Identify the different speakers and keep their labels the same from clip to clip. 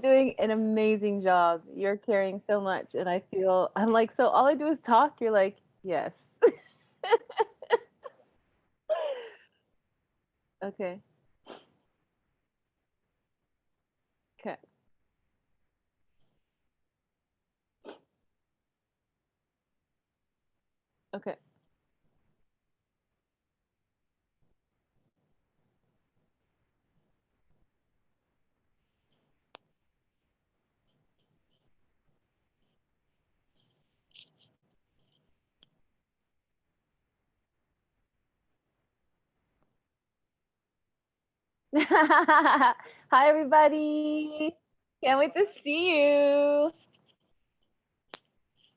Speaker 1: doing an amazing job. You're carrying so much, and I feel I'm like, so all I do is talk. You're like, yes. Okay. Okay. Okay. Hi, everybody. Can't wait to see you.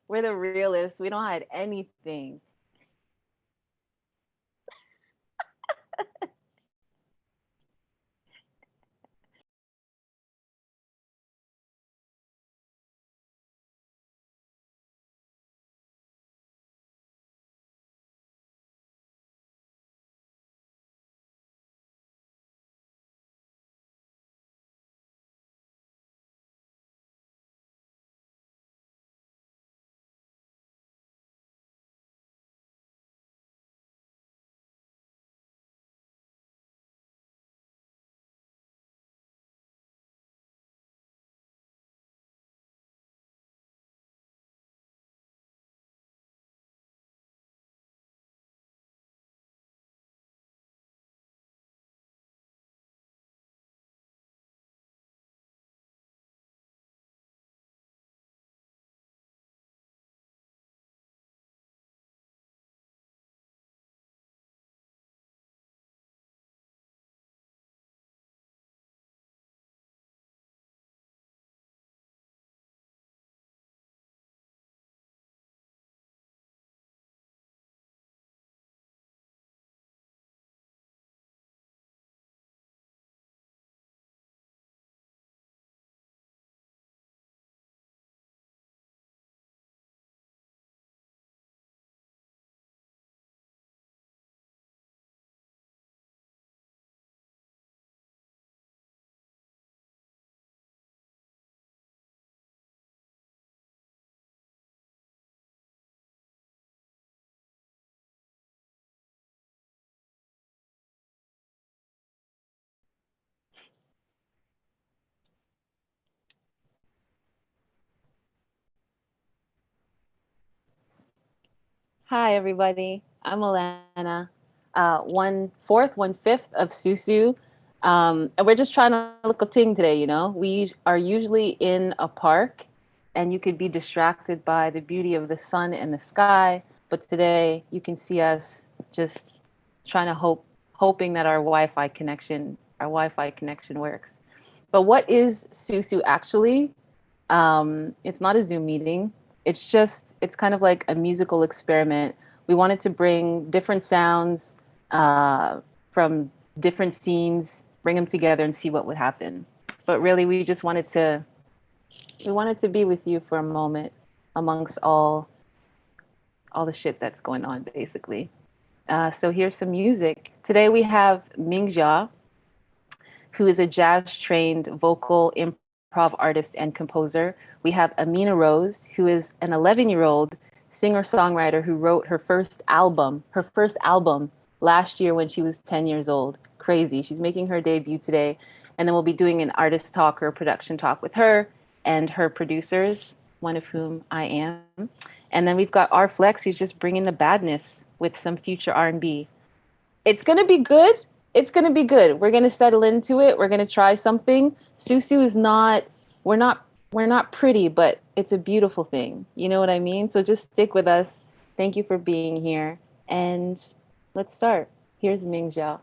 Speaker 1: We're the realists. We don't hide anything. Hi, everybody. I'm Alana, 1/4, 1/5 of SUSU. And we're just trying a little thing today, you know? We are usually in a park, and you could be distracted by the beauty of the sun and the sky. But today, you can see us just trying to hoping that our Wi-Fi connection works. But what is SUSU actually? It's not a Zoom meeting. It's kind of like a musical experiment. We wanted to bring different sounds from different scenes, bring them together and see what would happen. But really, we wanted to be with you for a moment amongst all the shit that's going on, basically. So here's some music. Today we have Mingja, who is a jazz trained vocal improv artist and composer. We have Amina Rose, who is an 11-year-old singer songwriter who wrote her first album last year when she was 10 years old. Crazy. She's making her debut today. And then we'll be doing an artist talk or production talk with her and her producers, one of whom I am. And then we've got R Flex, who's just bringing the badness with some future R&B. It's gonna be good. It's gonna be good. We're gonna settle into it. We're gonna try something. Susu is not. We're not. We're not pretty, but it's a beautiful thing. You know what I mean? So just stick with us. Thank you for being here, and let's start. Here's Mingja.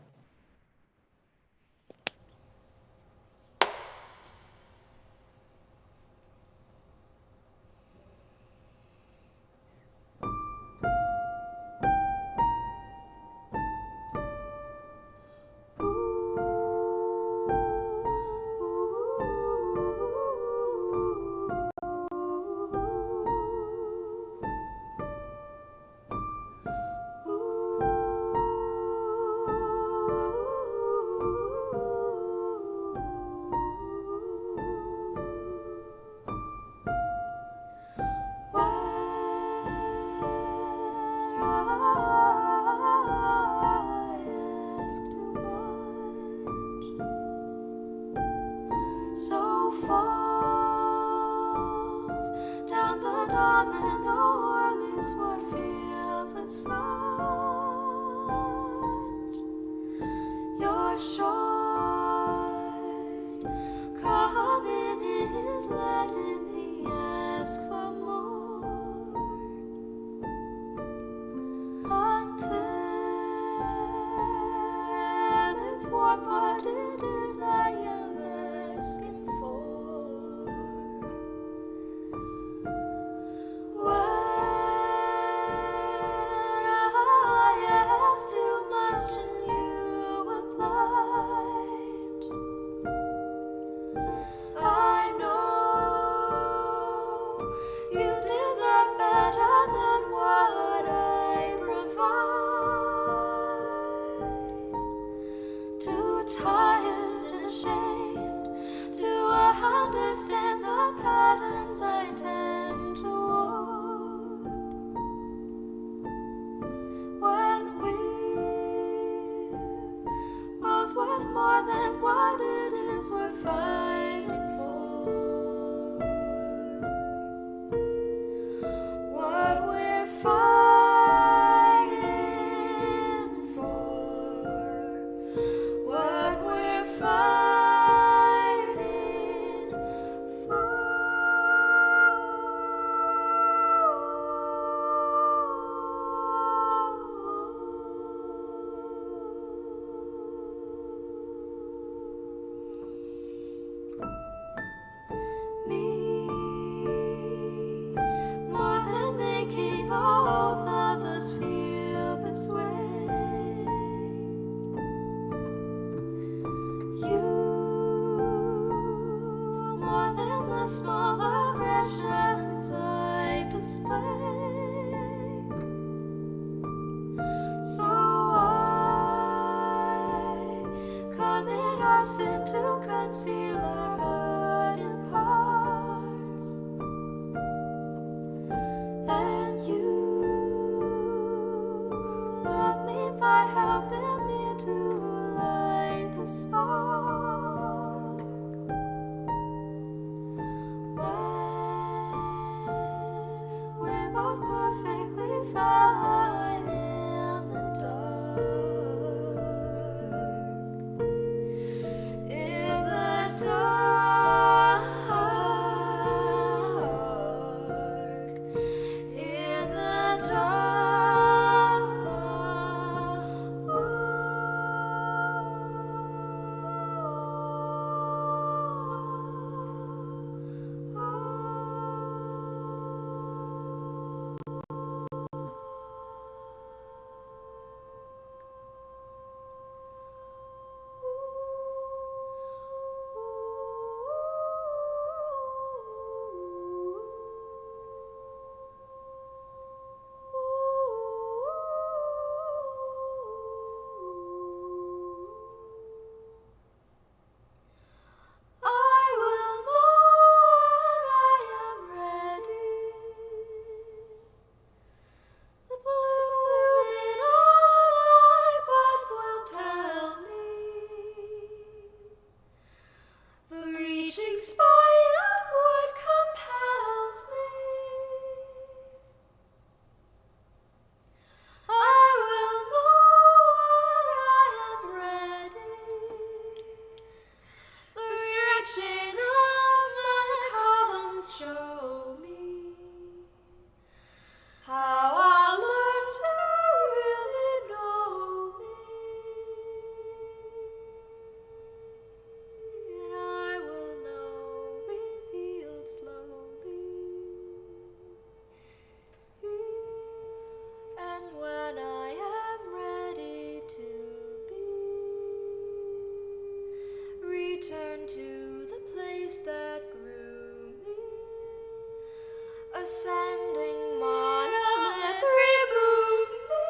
Speaker 2: short. Coming is letting me ask for more. Until it's what it is I am asking for. When I ask too much and you oblige, I know you deserve better than what I provide. Too tired and ashamed to understand the patterns I tend toward. When we're both worth more than what it is we're fighting for. What we're fighting for. What we're fighting for. Me, more than making both of us feel this way. You, more than the small aggressions I display. So I commit our sin to conceal our hurting parts. And you love me by helping me to light the spark. When we're both perfectly fine in the dark. In the dark. In the dark. I will know when I am ready. The bluing of my buds will tell me. The reaching spine upward compels me. I will know when I am ready. The stretching of my columns show me how I'll learn to really know me. And I will know revealed slowly. And when I am ready to be, return to the place that grew me. Ascending monolith, remove me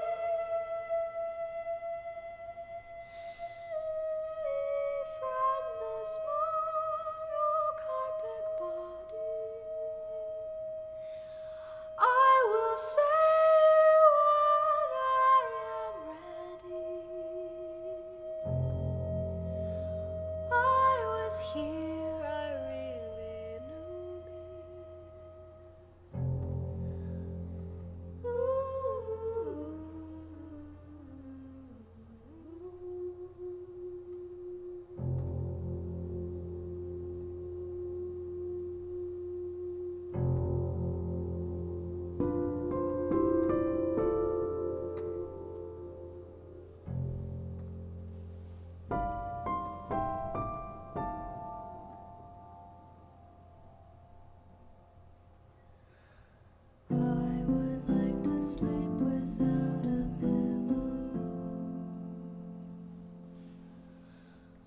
Speaker 2: from this monocarpic body. I will say when I am ready. I was here, I really knew me. Ooh.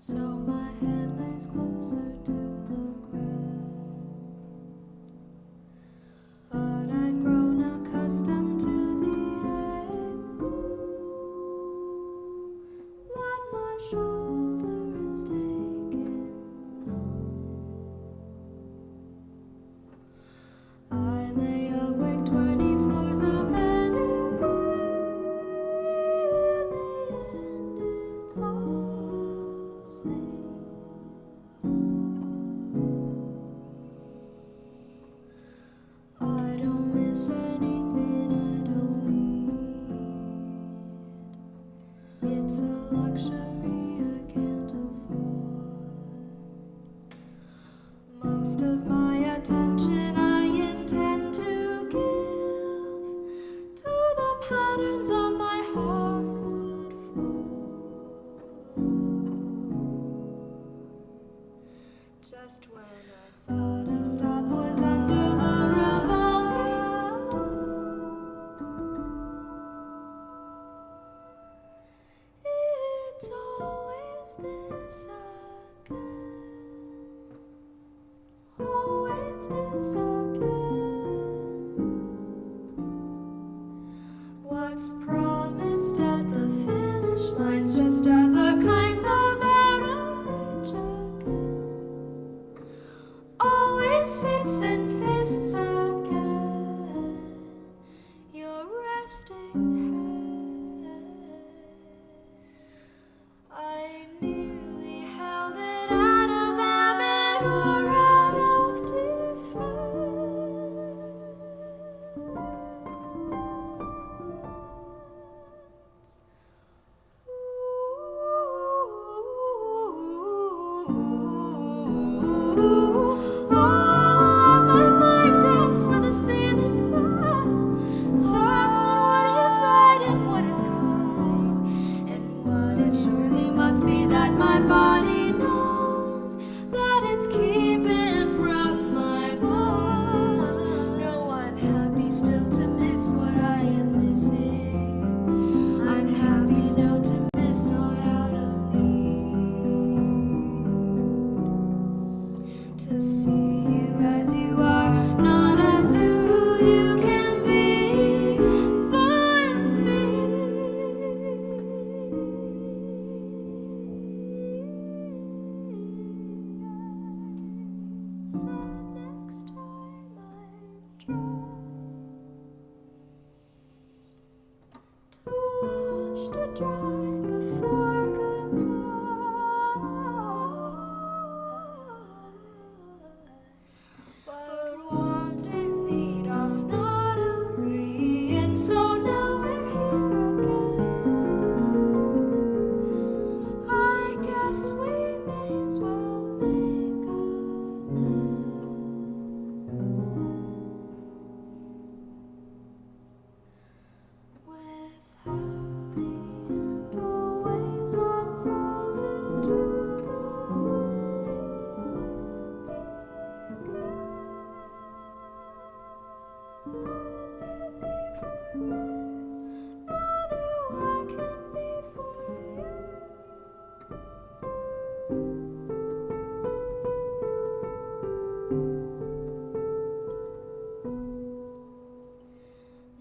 Speaker 2: so my head lays closer to the ground. But I'd grown accustomed to the angle that my shoulder is taken on. I lay awake 20 floors up and in the end it's all same. I don't miss anything I don't need. It's a luxury I can't afford. Most of my attention I intend to give to the patterns on my hardwood floor. Just when I thought a stop was under the revolving, it's always this again. Always this again. What's promised at the finish line's just other kinds of out of reach again. Always fits and fists again. Your resting head. I nearly held it out of habit or out of defense. Ooh, my mind danced for the ceiling fan, circling what is right and what is kind, and what it surely must be that my body knows that it's keeping from my mind. No, I'm happy still to miss what I am missing. I'm happy still to miss not out of need. To see you as you are, not as who you can be for me. Said next time I'd try to wash to dry before goodbye. But want and need off not agreeing, so now we're here again. I guess we may as well make amends. With happy and always unfolds into the not who I can be for you.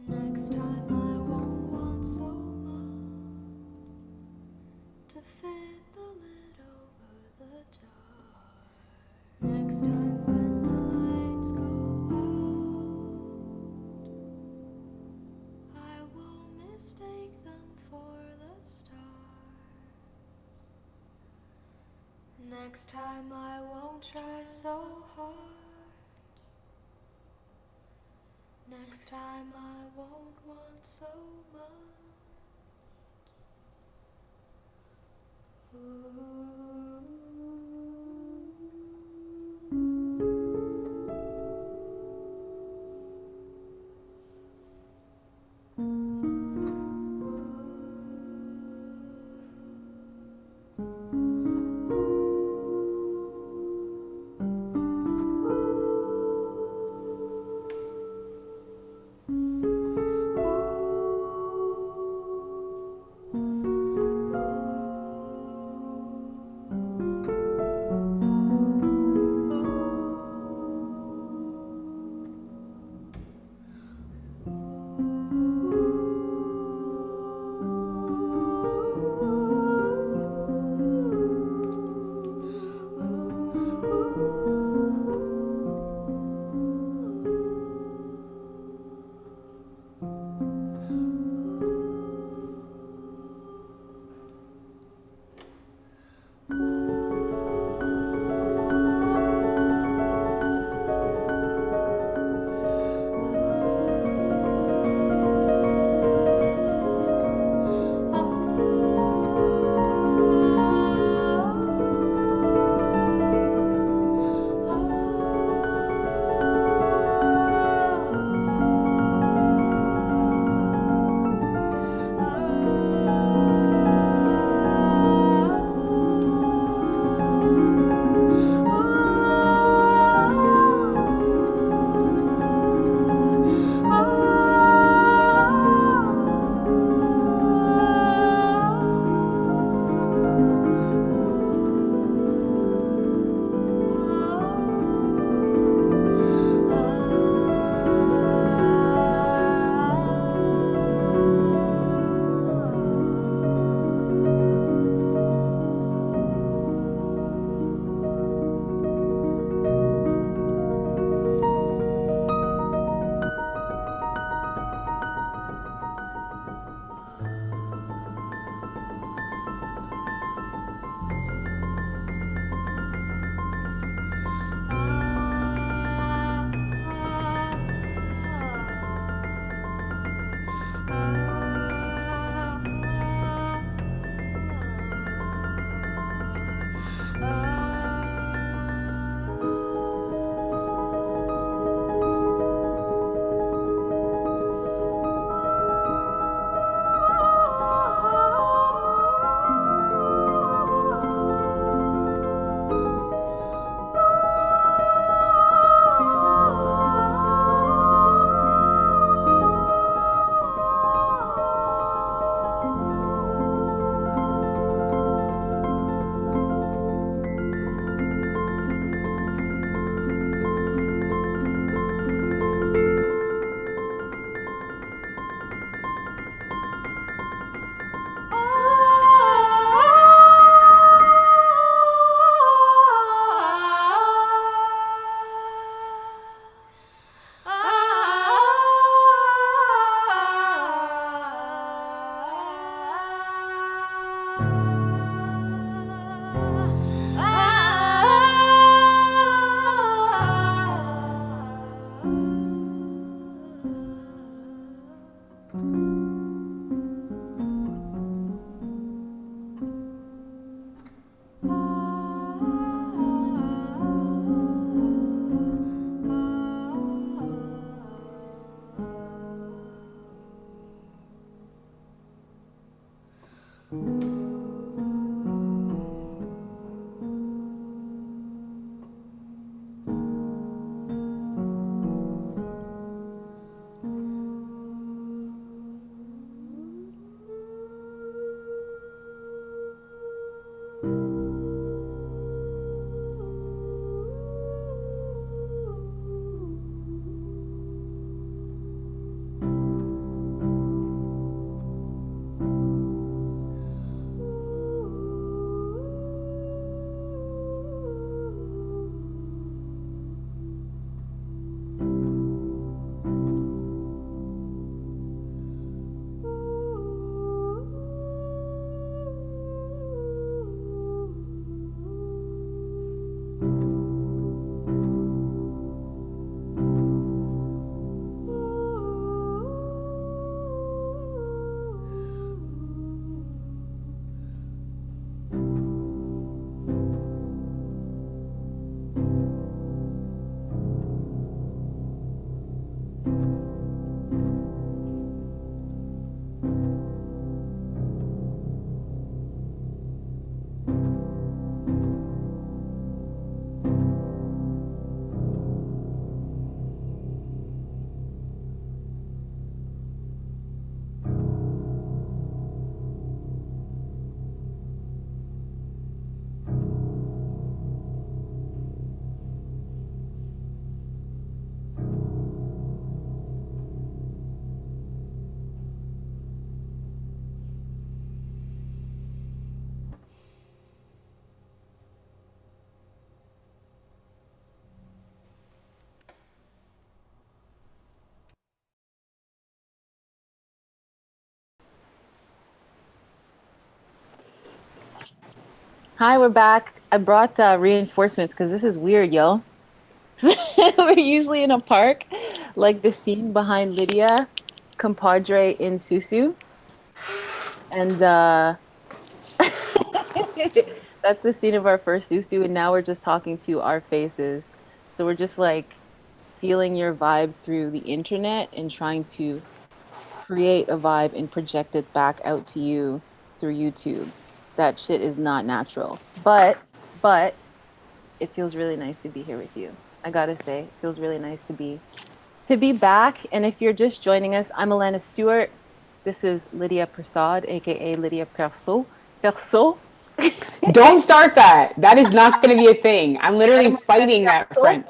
Speaker 2: Next time I won't want so much to fit the lid over the jar. Next time when the lights go out, I won't mistake them for the stars. Next time I won't try so hard. Next time I won't want so much.
Speaker 1: Hi, we're back. I brought reinforcements because this is weird, yo. We're usually in a park, like the scene behind Lydia, compadre in Susu, and that's the scene of our first Susu. And now we're just talking to our faces, so we're just like feeling your vibe through the internet and trying to create a vibe and project it back out to you through YouTube. That shit is not natural, but it feels really nice to be here with you. I gotta say, it feels really nice to be back. And if you're just joining us, I'm Alana Stewart. This is Lydia Prasad, aka Lydia Perso. Perso.
Speaker 3: Don't start that. That is not going to be a thing. I'm literally
Speaker 1: I'm
Speaker 3: fighting that
Speaker 1: Perso.
Speaker 3: French.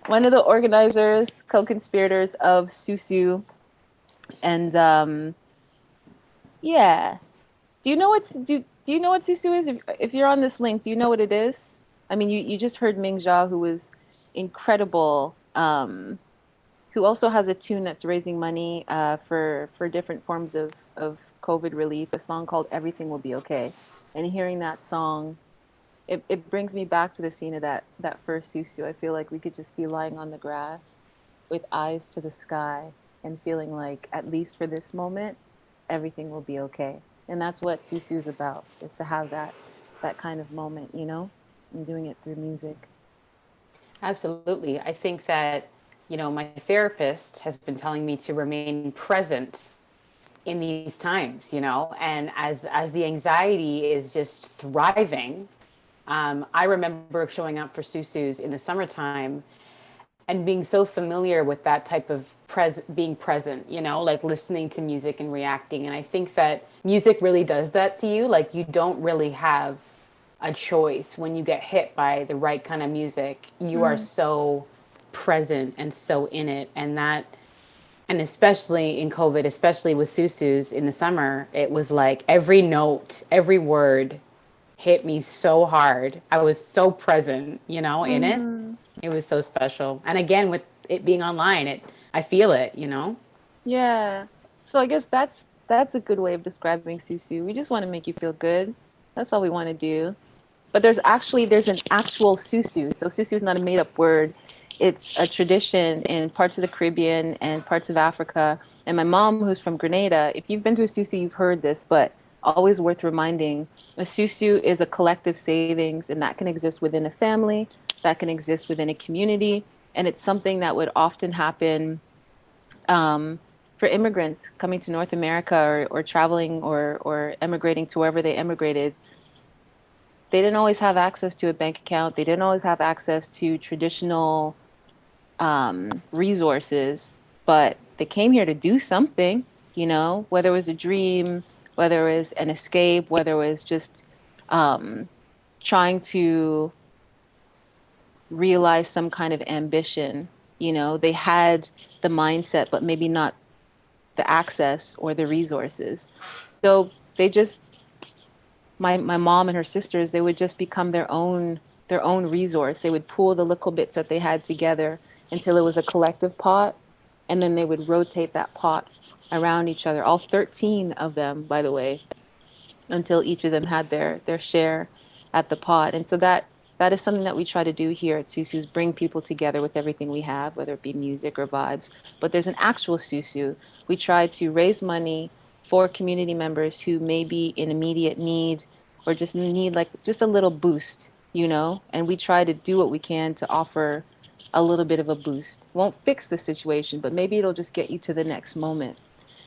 Speaker 1: One of the organizers, co-conspirators of Susu, and yeah. Do you know what Susu is? If you're on this link, do you know what it is? I mean, you just heard Mingja, who was incredible, who also has a tune that's raising money for different forms of COVID relief. A song called "Everything Will Be Okay," and hearing that song, it brings me back to the scene of that first Susu. I feel like we could just be lying on the grass with eyes to the sky and feeling like, at least for this moment, everything will be okay. And that's what Susu's about, is to have that kind of moment, and doing it through music.
Speaker 3: Absolutely. I think that, my therapist has been telling me to remain present in these times, and as the anxiety is just thriving, I remember showing up for Susus in the summertime and being so familiar with that type of being present, like listening to music and reacting. And I think that music really does that to you. Like you don't really have a choice when you get hit by the right kind of music. You are
Speaker 1: Mm.
Speaker 3: so present and so in it. And especially in COVID, especially with Susus in the summer, it was like every note, every word hit me so hard. I was so present, in it.
Speaker 1: Mm.
Speaker 3: It was so special. And again, with it being online, I feel it.
Speaker 1: Yeah. So I guess that's a good way of describing Susu. We just want to make you feel good. That's all we want to do. But there's an actual susu. So susu is not a made up word. It's a tradition in parts of the Caribbean and parts of Africa. And my mom, who's from Grenada, if you've been to a susu, you've heard this, but always worth reminding. A susu is a collective savings, and that can exist within a family, that can exist within a community, and it's something that would often happen for immigrants coming to North America or traveling or emigrating to wherever they emigrated. They didn't always have access to a bank account. They didn't always have access to traditional resources, but they came here to do something, whether it was a dream, whether it was an escape, whether it was just um, trying to realize some kind of ambition. They had the mindset, but maybe not the access or the resources. So they just my mom and her sisters, they would just become their own resource. They would pool the little bits that they had together until it was a collective pot, and then they would rotate that pot around each other. All 13 of them, by the way, until each of them had their share at the pot. And so that is something that we try to do here at Susu's, bring people together with everything we have, whether it be music or vibes. But there's an actual Susu. We try to raise money for community members who may be in immediate need or just need like just a little boost. And we try to do what we can to offer a little bit of a boost. Won't fix the situation, but maybe it'll just get you to the next moment.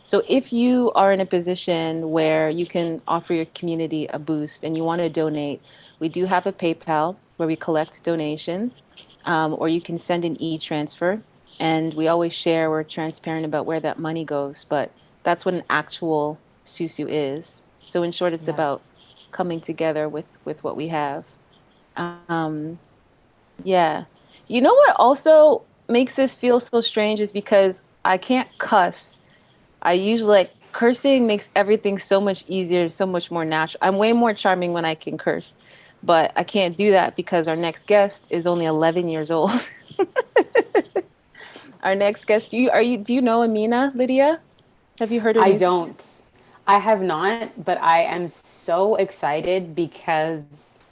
Speaker 1: So if you are in a position where you can offer your community a boost and you want to donate, we do have a PayPal where we collect donations, or you can send an e-transfer. And we always share, we're transparent about where that money goes, but that's what an actual susu is. So in short, it's
Speaker 3: Yeah.
Speaker 1: about coming together with what we have. Um, yeah. You know what also makes this feel so strange is because I can't cuss. I usually like cursing makes everything so much easier, so much more natural. I'm way more charming when I can curse, but I can't do that because our next guest is only 11 years old. Our next guest, do you know Amina, Lydia? Have you heard her
Speaker 3: I
Speaker 1: music?
Speaker 3: don't. I have not, but I am so excited because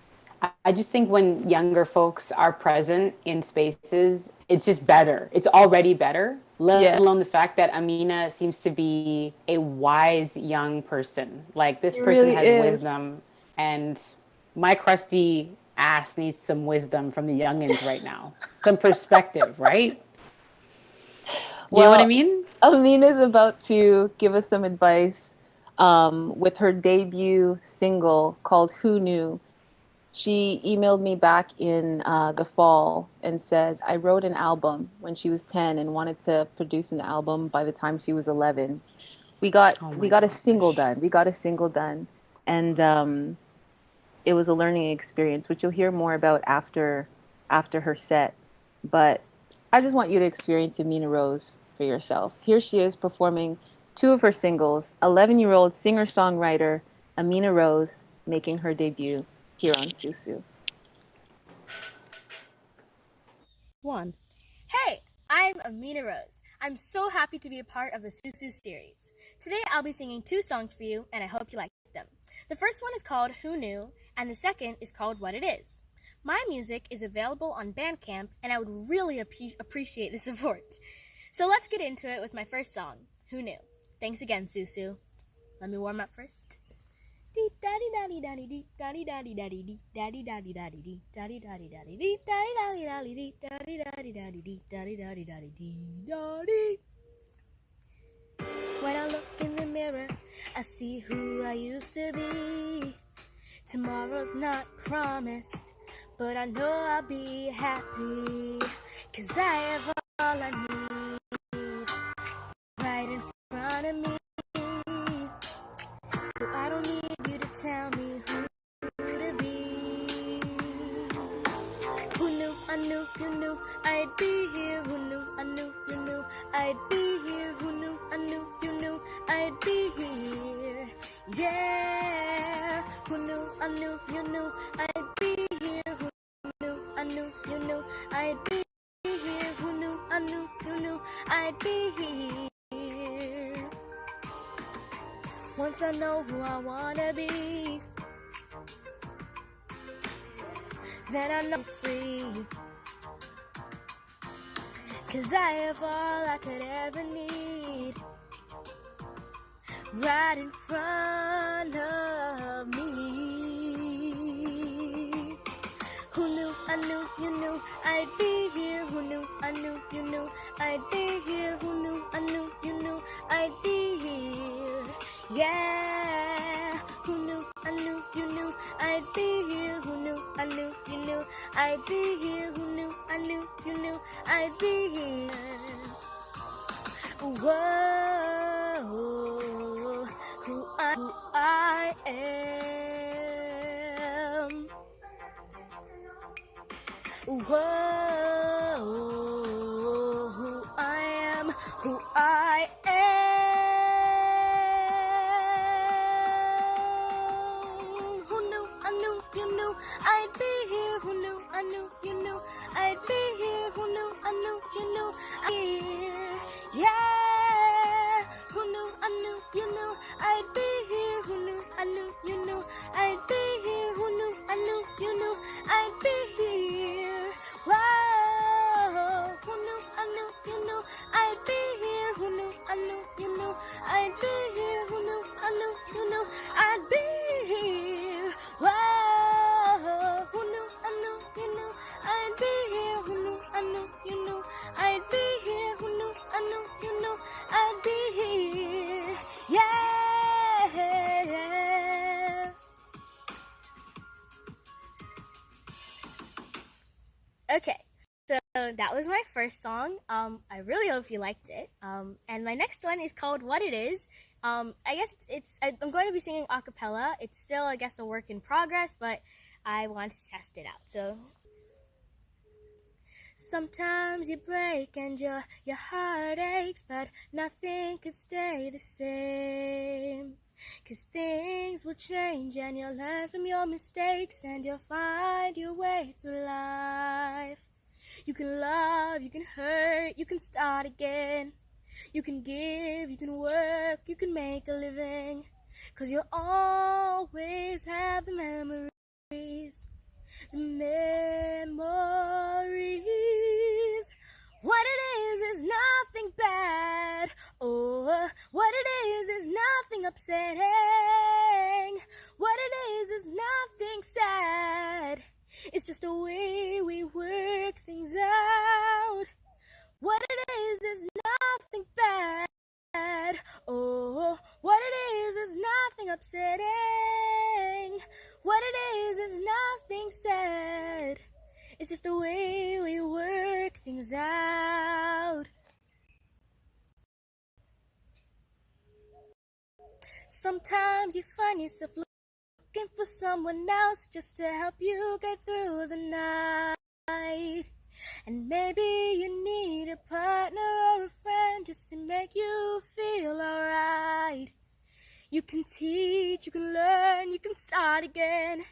Speaker 3: I just think when younger folks are present in spaces, it's just better. It's already better, let
Speaker 1: Yeah,
Speaker 3: alone the fact that Amina seems to be a wise young person. Like, this
Speaker 1: it
Speaker 3: person
Speaker 1: really
Speaker 3: has
Speaker 1: is.
Speaker 3: wisdom, and my crusty ass needs some wisdom from the youngins right now. Some perspective, right? You know what I
Speaker 1: Well,
Speaker 3: mean?
Speaker 1: Amina's about to give us some advice with her debut single called Who Knew. She emailed me back in the fall and said, I wrote an album when she was 10 and wanted to produce an album by the time she was 11. We got
Speaker 3: Oh
Speaker 1: we
Speaker 3: my
Speaker 1: got a single
Speaker 3: gosh.
Speaker 1: done. We got a single done. And it was a learning experience, which you'll hear more about after her set. But I just want you to experience Amina Rose for yourself. Here she is performing two of her singles. 11-year-old singer-songwriter Amina Rose making her debut here on Susu.
Speaker 2: One. Hey, I'm Amina Rose. I'm so happy to be a part of the SOUSOU series. Today I'll be singing two songs for you, and I hope you like them. The first one is called Who Knew, and the second is called What It Is. My music is available on Bandcamp, and I would really appreciate the support. So let's get into it with my first song, Who Knew. Thanks again, SOUSOU. Let me warm up first. Dee daddy daddy daddy dee daddy daddy daddy dee daddy daddy daddy dee daddy daddy daddy dee daddy daddy daddy dee daddy daddy daddy dee daddy daddy daddy dee daddy. When I look in the mirror, I see who I used to be. Tomorrow's not promised, but I know I'll be happy. 'Cause I have all I need right in front of me. So I don't need you to tell me who to be. Who knew, I knew, you knew I'd be here. Who knew, I knew, you knew I'd be here. Who knew, I knew, you knew I'd be here. Yeah. Who knew, I knew, you knew I'd be here. Who knew, I knew, you knew I'd be here. Who knew, I knew, you knew I'd be here. Once I know who I wanna be, then I know I'm free. 'Cause I have all I could ever need right in front of me. Who knew, I knew, you knew I'd be here. Who knew, I knew, you knew I'd be here. Who knew, I knew, you knew I'd be here. Yeah. Who knew, I knew, you knew I'd be here. Who knew, I knew, you knew I'd be here. Who knew, I knew, you knew I'd be here. Whoa, who I am. Whoa, who I am, who I am. Who knew, I knew, you knew I'd be here. Who knew, I knew, you knew I'd be here. Who knew, I knew, you knew I'd be here. Yeah. Who knew, I knew, you knew I'd be here. Who knew, I knew, you knew I'd be here. Who knew, I knew, you knew I'd be here. Whoa. Who knew, I knew, you knew I'd be here. Who knew, I knew, you knew I'd be here. Who knew, I knew, you knew I'd be here. Whoa. Who knew, I knew, you knew I'd be here. Who knew, I knew, you knew I'd be here. Who knew, I knew, you knew I'd be here. Yeah. Okay, so that was my first song. I really hope you liked it. And my next one is called What It Is. I guess I'm going to be singing a cappella. It's still, I guess, a work in progress, but I want to test it out. So sometimes you break and your heart aches, but nothing could stay the same. 'Cause things will change and you'll learn from your mistakes and you'll find your way through life. You can love, you can hurt, you can start again. You can give, you can work, you can make a living. 'cause you'll always have the memories. The memories. What it is nothing bad. Oh, what it is nothing upsetting. What it is nothing sad. It's just the way we work things out. What it is nothing bad. Oh, what it is nothing upsetting. What it is nothing sad. It's just the way we work things out. Sometimes you find yourself looking for someone else just to help you get through the night. And maybe you need a partner or a friend just to make you feel alright. You can teach, you can learn, you can start again.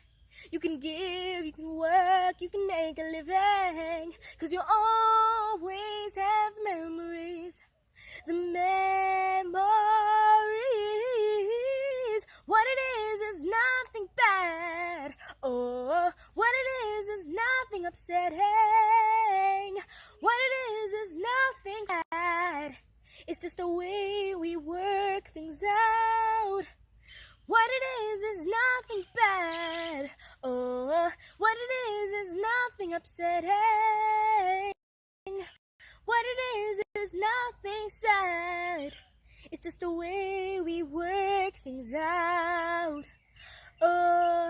Speaker 2: You can give, you can work, you can make a living. 'Cause you'll always have the memories. The memories. What it is nothing bad. Oh, what it is nothing upsetting. What it is nothing sad. It's just the way we work things out. What it is nothing bad. Oh, what it is nothing upsetting. What it is nothing sad. It's just the way we work things out. Oh,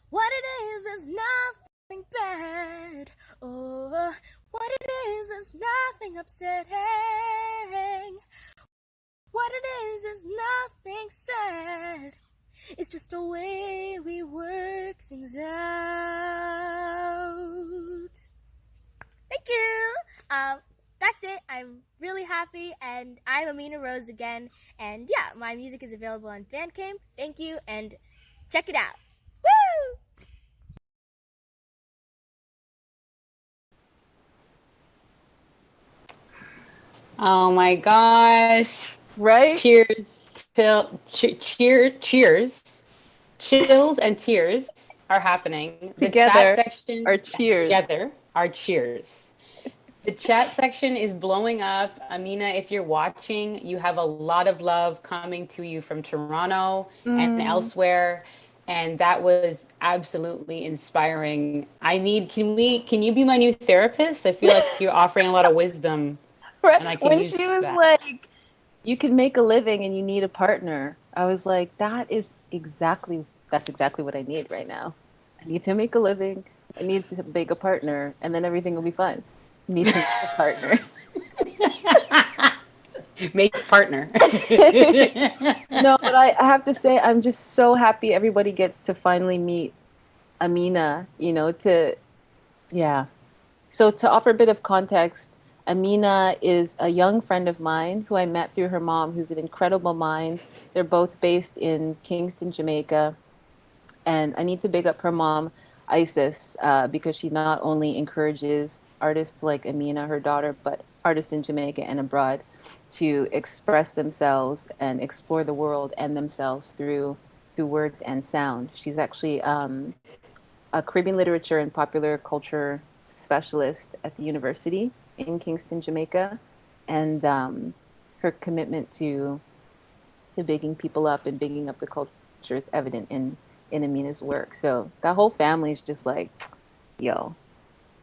Speaker 2: what it is nothing bad. Oh, what it is nothing upsetting. What it is nothing sad. It's just the way we work things out. Thank you. That's it. I'm really happy, and I'm Amina Rose again. And yeah, my music is available on Bandcamp. Thank you, and check it out. Woo!
Speaker 3: Oh my gosh.
Speaker 1: Right?
Speaker 3: Cheers cheers. Chills and tears are happening. The chat
Speaker 1: Together
Speaker 3: section
Speaker 1: are cheers.
Speaker 3: together are cheers. The chat section is blowing up. Amina, if you're watching, you have a lot of love coming to you from Toronto and
Speaker 1: Mm,
Speaker 3: elsewhere. And that was absolutely inspiring. Can you be my new therapist? I feel like you're offering a lot of wisdom
Speaker 1: right.
Speaker 3: and I could
Speaker 1: When she
Speaker 3: use
Speaker 1: was
Speaker 3: that.
Speaker 1: like, you can make a living and you need a partner, I was like, that's exactly what I need right now. I need to make a living. I need to make a partner, and then everything will be fine. I need to make a partner.
Speaker 3: Make partner.
Speaker 1: No, but I have to say, I'm just so happy everybody gets to finally meet Amina, yeah. So to offer a bit of context, Amina is a young friend of mine who I met through her mom, who's an incredible mind. They're both based in Kingston, Jamaica. And I need to big up her mom, Isis, because she not only encourages artists like Amina, her daughter, but artists in Jamaica and abroad to express themselves and explore the world and themselves through words and sound. She's actually a Caribbean literature and popular culture specialist at the university in Kingston, Jamaica, and her commitment to bigging people up and bigging up the culture is evident in Amina's work. So that whole family is just like, yo,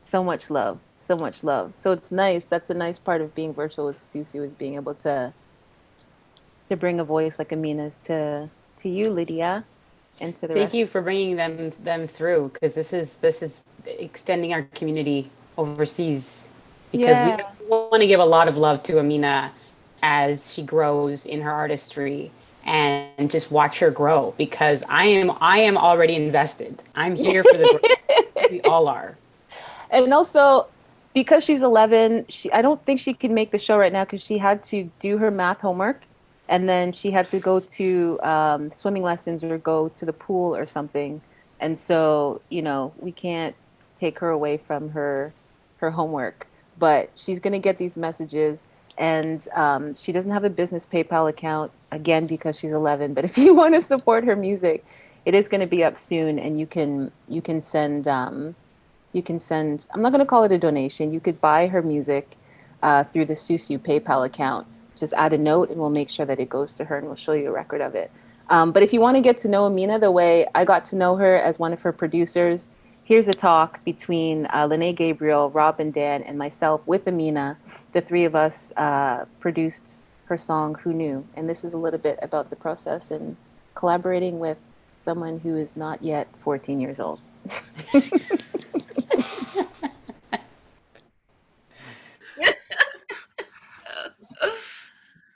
Speaker 1: so much love, so much love. So it's nice. That's a nice part of being virtual with Susu is being able to bring a voice like Amina's to you, Lydia, and to the
Speaker 3: Thank
Speaker 1: rest.
Speaker 3: you for bringing them through because this is extending our community overseas because we
Speaker 1: Yeah.
Speaker 3: want to give a lot of love to Amina as she grows in her artistry and just watch her grow because I am already invested. I'm here for the growth. We all are.
Speaker 1: And also, because she's 11, I don't think she can make the show right now because she had to do her math homework. and then she had to go to swimming lessons or go to the pool or something. And so, we can't take her away from her homework. But she's gonna get these messages, and she doesn't have a business PayPal account again because she's 11. But if you want to support her music, it is going to be up soon, and you can send. I'm not going to call it a donation. You could buy her music through the SUSU PayPal account. Just add a note, and we'll make sure that it goes to her, and we'll show you a record of it. But if you want to get to know Amina the way I got to know her as one of her producers, here's a talk between Lene Gabriel, Rob and Dan, and myself with Amina. The three of us produced her song "Who Knew," and this is a little bit about the process and collaborating with someone who is not yet 14 years old.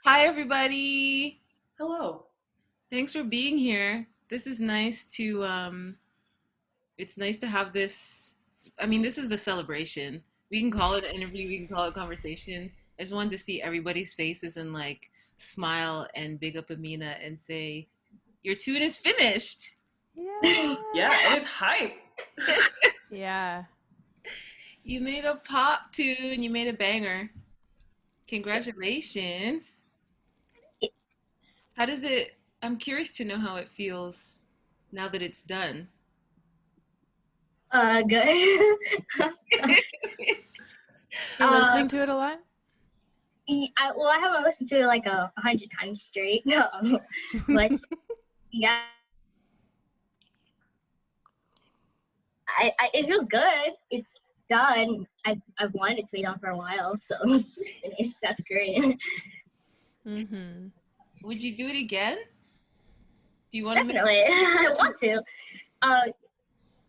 Speaker 4: Hi, everybody.
Speaker 5: Hello.
Speaker 4: Thanks for being here. This is nice to it's nice to have this. I mean, this is the celebration. We can call it an interview, we can call it a conversation. I just wanted to see everybody's faces and like smile and big up Amina and say, "Your tune is finished."
Speaker 3: Yeah.
Speaker 5: Yeah, and it's hype.
Speaker 3: Yeah.
Speaker 4: You made a pop tune, you made a banger. Congratulations. How does it I'm curious to know how it feels now that it's done.
Speaker 2: Good.
Speaker 3: You're
Speaker 2: uh,
Speaker 3: listening to it a lot?
Speaker 2: I haven't listened to it like 100 times straight. But yeah, it feels good. It's done. I've wanted it to be done for a while, so finished. That's great.
Speaker 3: Mm-hmm.
Speaker 4: Would you do it again? Do you want to make
Speaker 2: Definitely, I want to. Uh,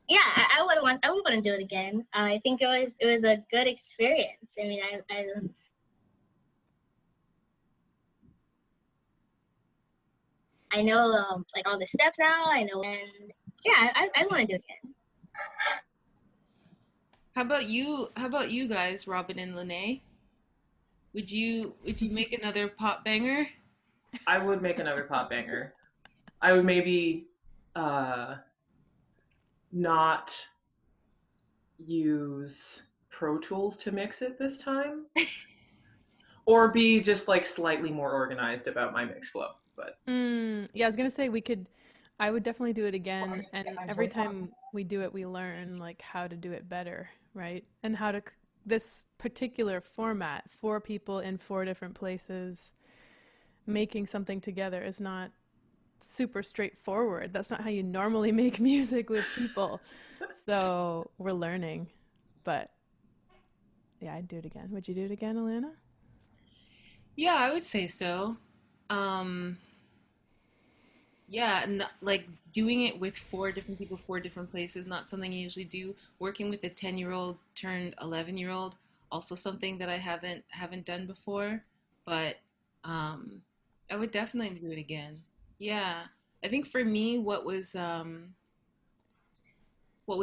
Speaker 2: yeah, I would want to do it again. I think it was a good experience. I mean, I know like all the steps now. I know, and yeah, I want to do it again.
Speaker 4: How about you guys, Robin and Lene? Would you make another pop banger?
Speaker 5: I would make another pop banger. I would maybe uh not use Pro Tools to mix it this time. Or be just like slightly more organized about my mix flow. But
Speaker 3: Yeah, I was gonna say I would definitely do it again, and every time we do it, we learn like how to do it better, right? And this particular format, four people in four different places, making something together is not super straightforward. That's not how you normally make music with people. So we're learning, but yeah, I'd do it again. Would you do it again, Alana?
Speaker 4: Yeah, I would say so. Um, yeah, and like doing it with four different people, four different places, not something I usually do. Working with a 10-year-old turned 11-year-old, also something that I haven't done before, but um, I would definitely do it again. Yeah, I think for me, what would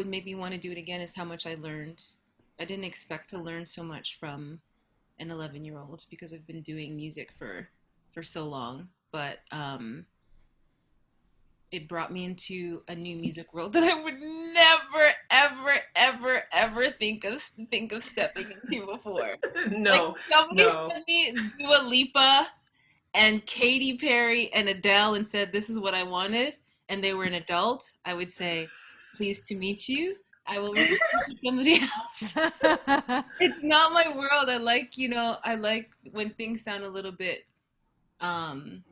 Speaker 4: make me want to do it again is how much I learned. I didn't expect to learn so much from an 11-year-old because I've been doing music for so long, but it brought me into a new music world that I would never, ever, ever, ever think of stepping into before. Like
Speaker 5: no,
Speaker 4: somebody
Speaker 5: no.
Speaker 4: sent me Dua Lipa and Katy Perry and Adele and said this is what I wanted, and they were an adult, I would say, pleased to meet you. I will refer you to somebody else. It's not my world. I like when things sound a little bit um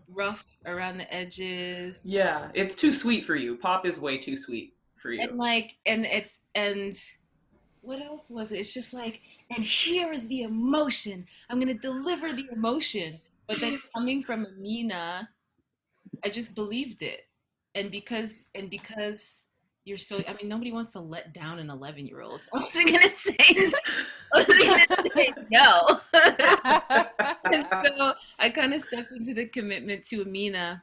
Speaker 4: rough around the edges.
Speaker 5: Yeah, it's too sweet for you. Pop is way too sweet for you.
Speaker 4: And what else was it? It's just like, and here is the emotion. I'm gonna deliver the emotion. But then coming from Amina, I just believed it. And because you're so, I mean, nobody wants to let down an 11-year-old. I wasn't gonna say I was gonna say no. And so I kind of stepped into the commitment to Amina,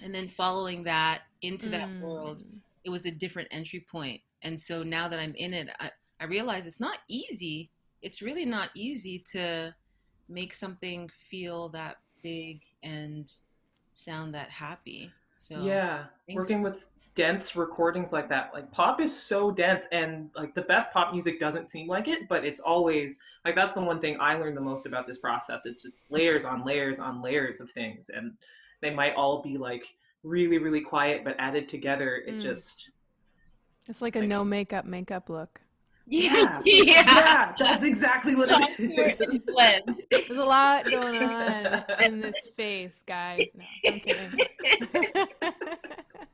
Speaker 4: and then following that into that world,
Speaker 3: Mm.
Speaker 4: it was a different entry point. And so now that I'm in it, I realize it's not easy. It's really not easy to make something feel that big and sound that happy. So
Speaker 5: Yeah,
Speaker 4: thanks.
Speaker 5: working with dense recordings like that. Like pop is so dense and like the best pop music doesn't seem like it, but it's always like that's the one thing I learned the most about this process. It's just layers on layers on layers of things and they might all be like really really quiet but added together it
Speaker 2: Mm.
Speaker 5: just
Speaker 2: It's like a
Speaker 5: like
Speaker 2: no makeup look.
Speaker 5: yeah.
Speaker 4: Yeah.
Speaker 5: Yeah, that's exactly what it
Speaker 4: Contour and
Speaker 5: is.
Speaker 4: blend.
Speaker 2: There's a lot going on in this face, guys. No, I'm kidding.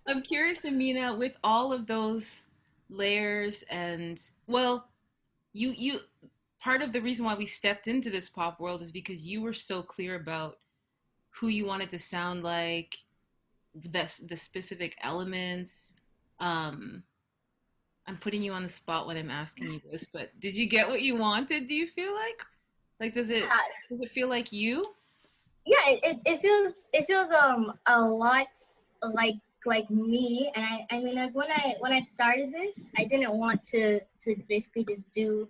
Speaker 4: I'm curious, Amina, with all of those layers and well, you part of the reason why we stepped into this pop world is because you were so clear about who you wanted to sound like, the specific elements. Um, I'm putting you on the spot when I'm asking you this, but did you get what you wanted? Do you feel like does it feel like you?
Speaker 6: Yeah, it feels a lot like like me. And I mean, like when I started this, I didn't want to basically just do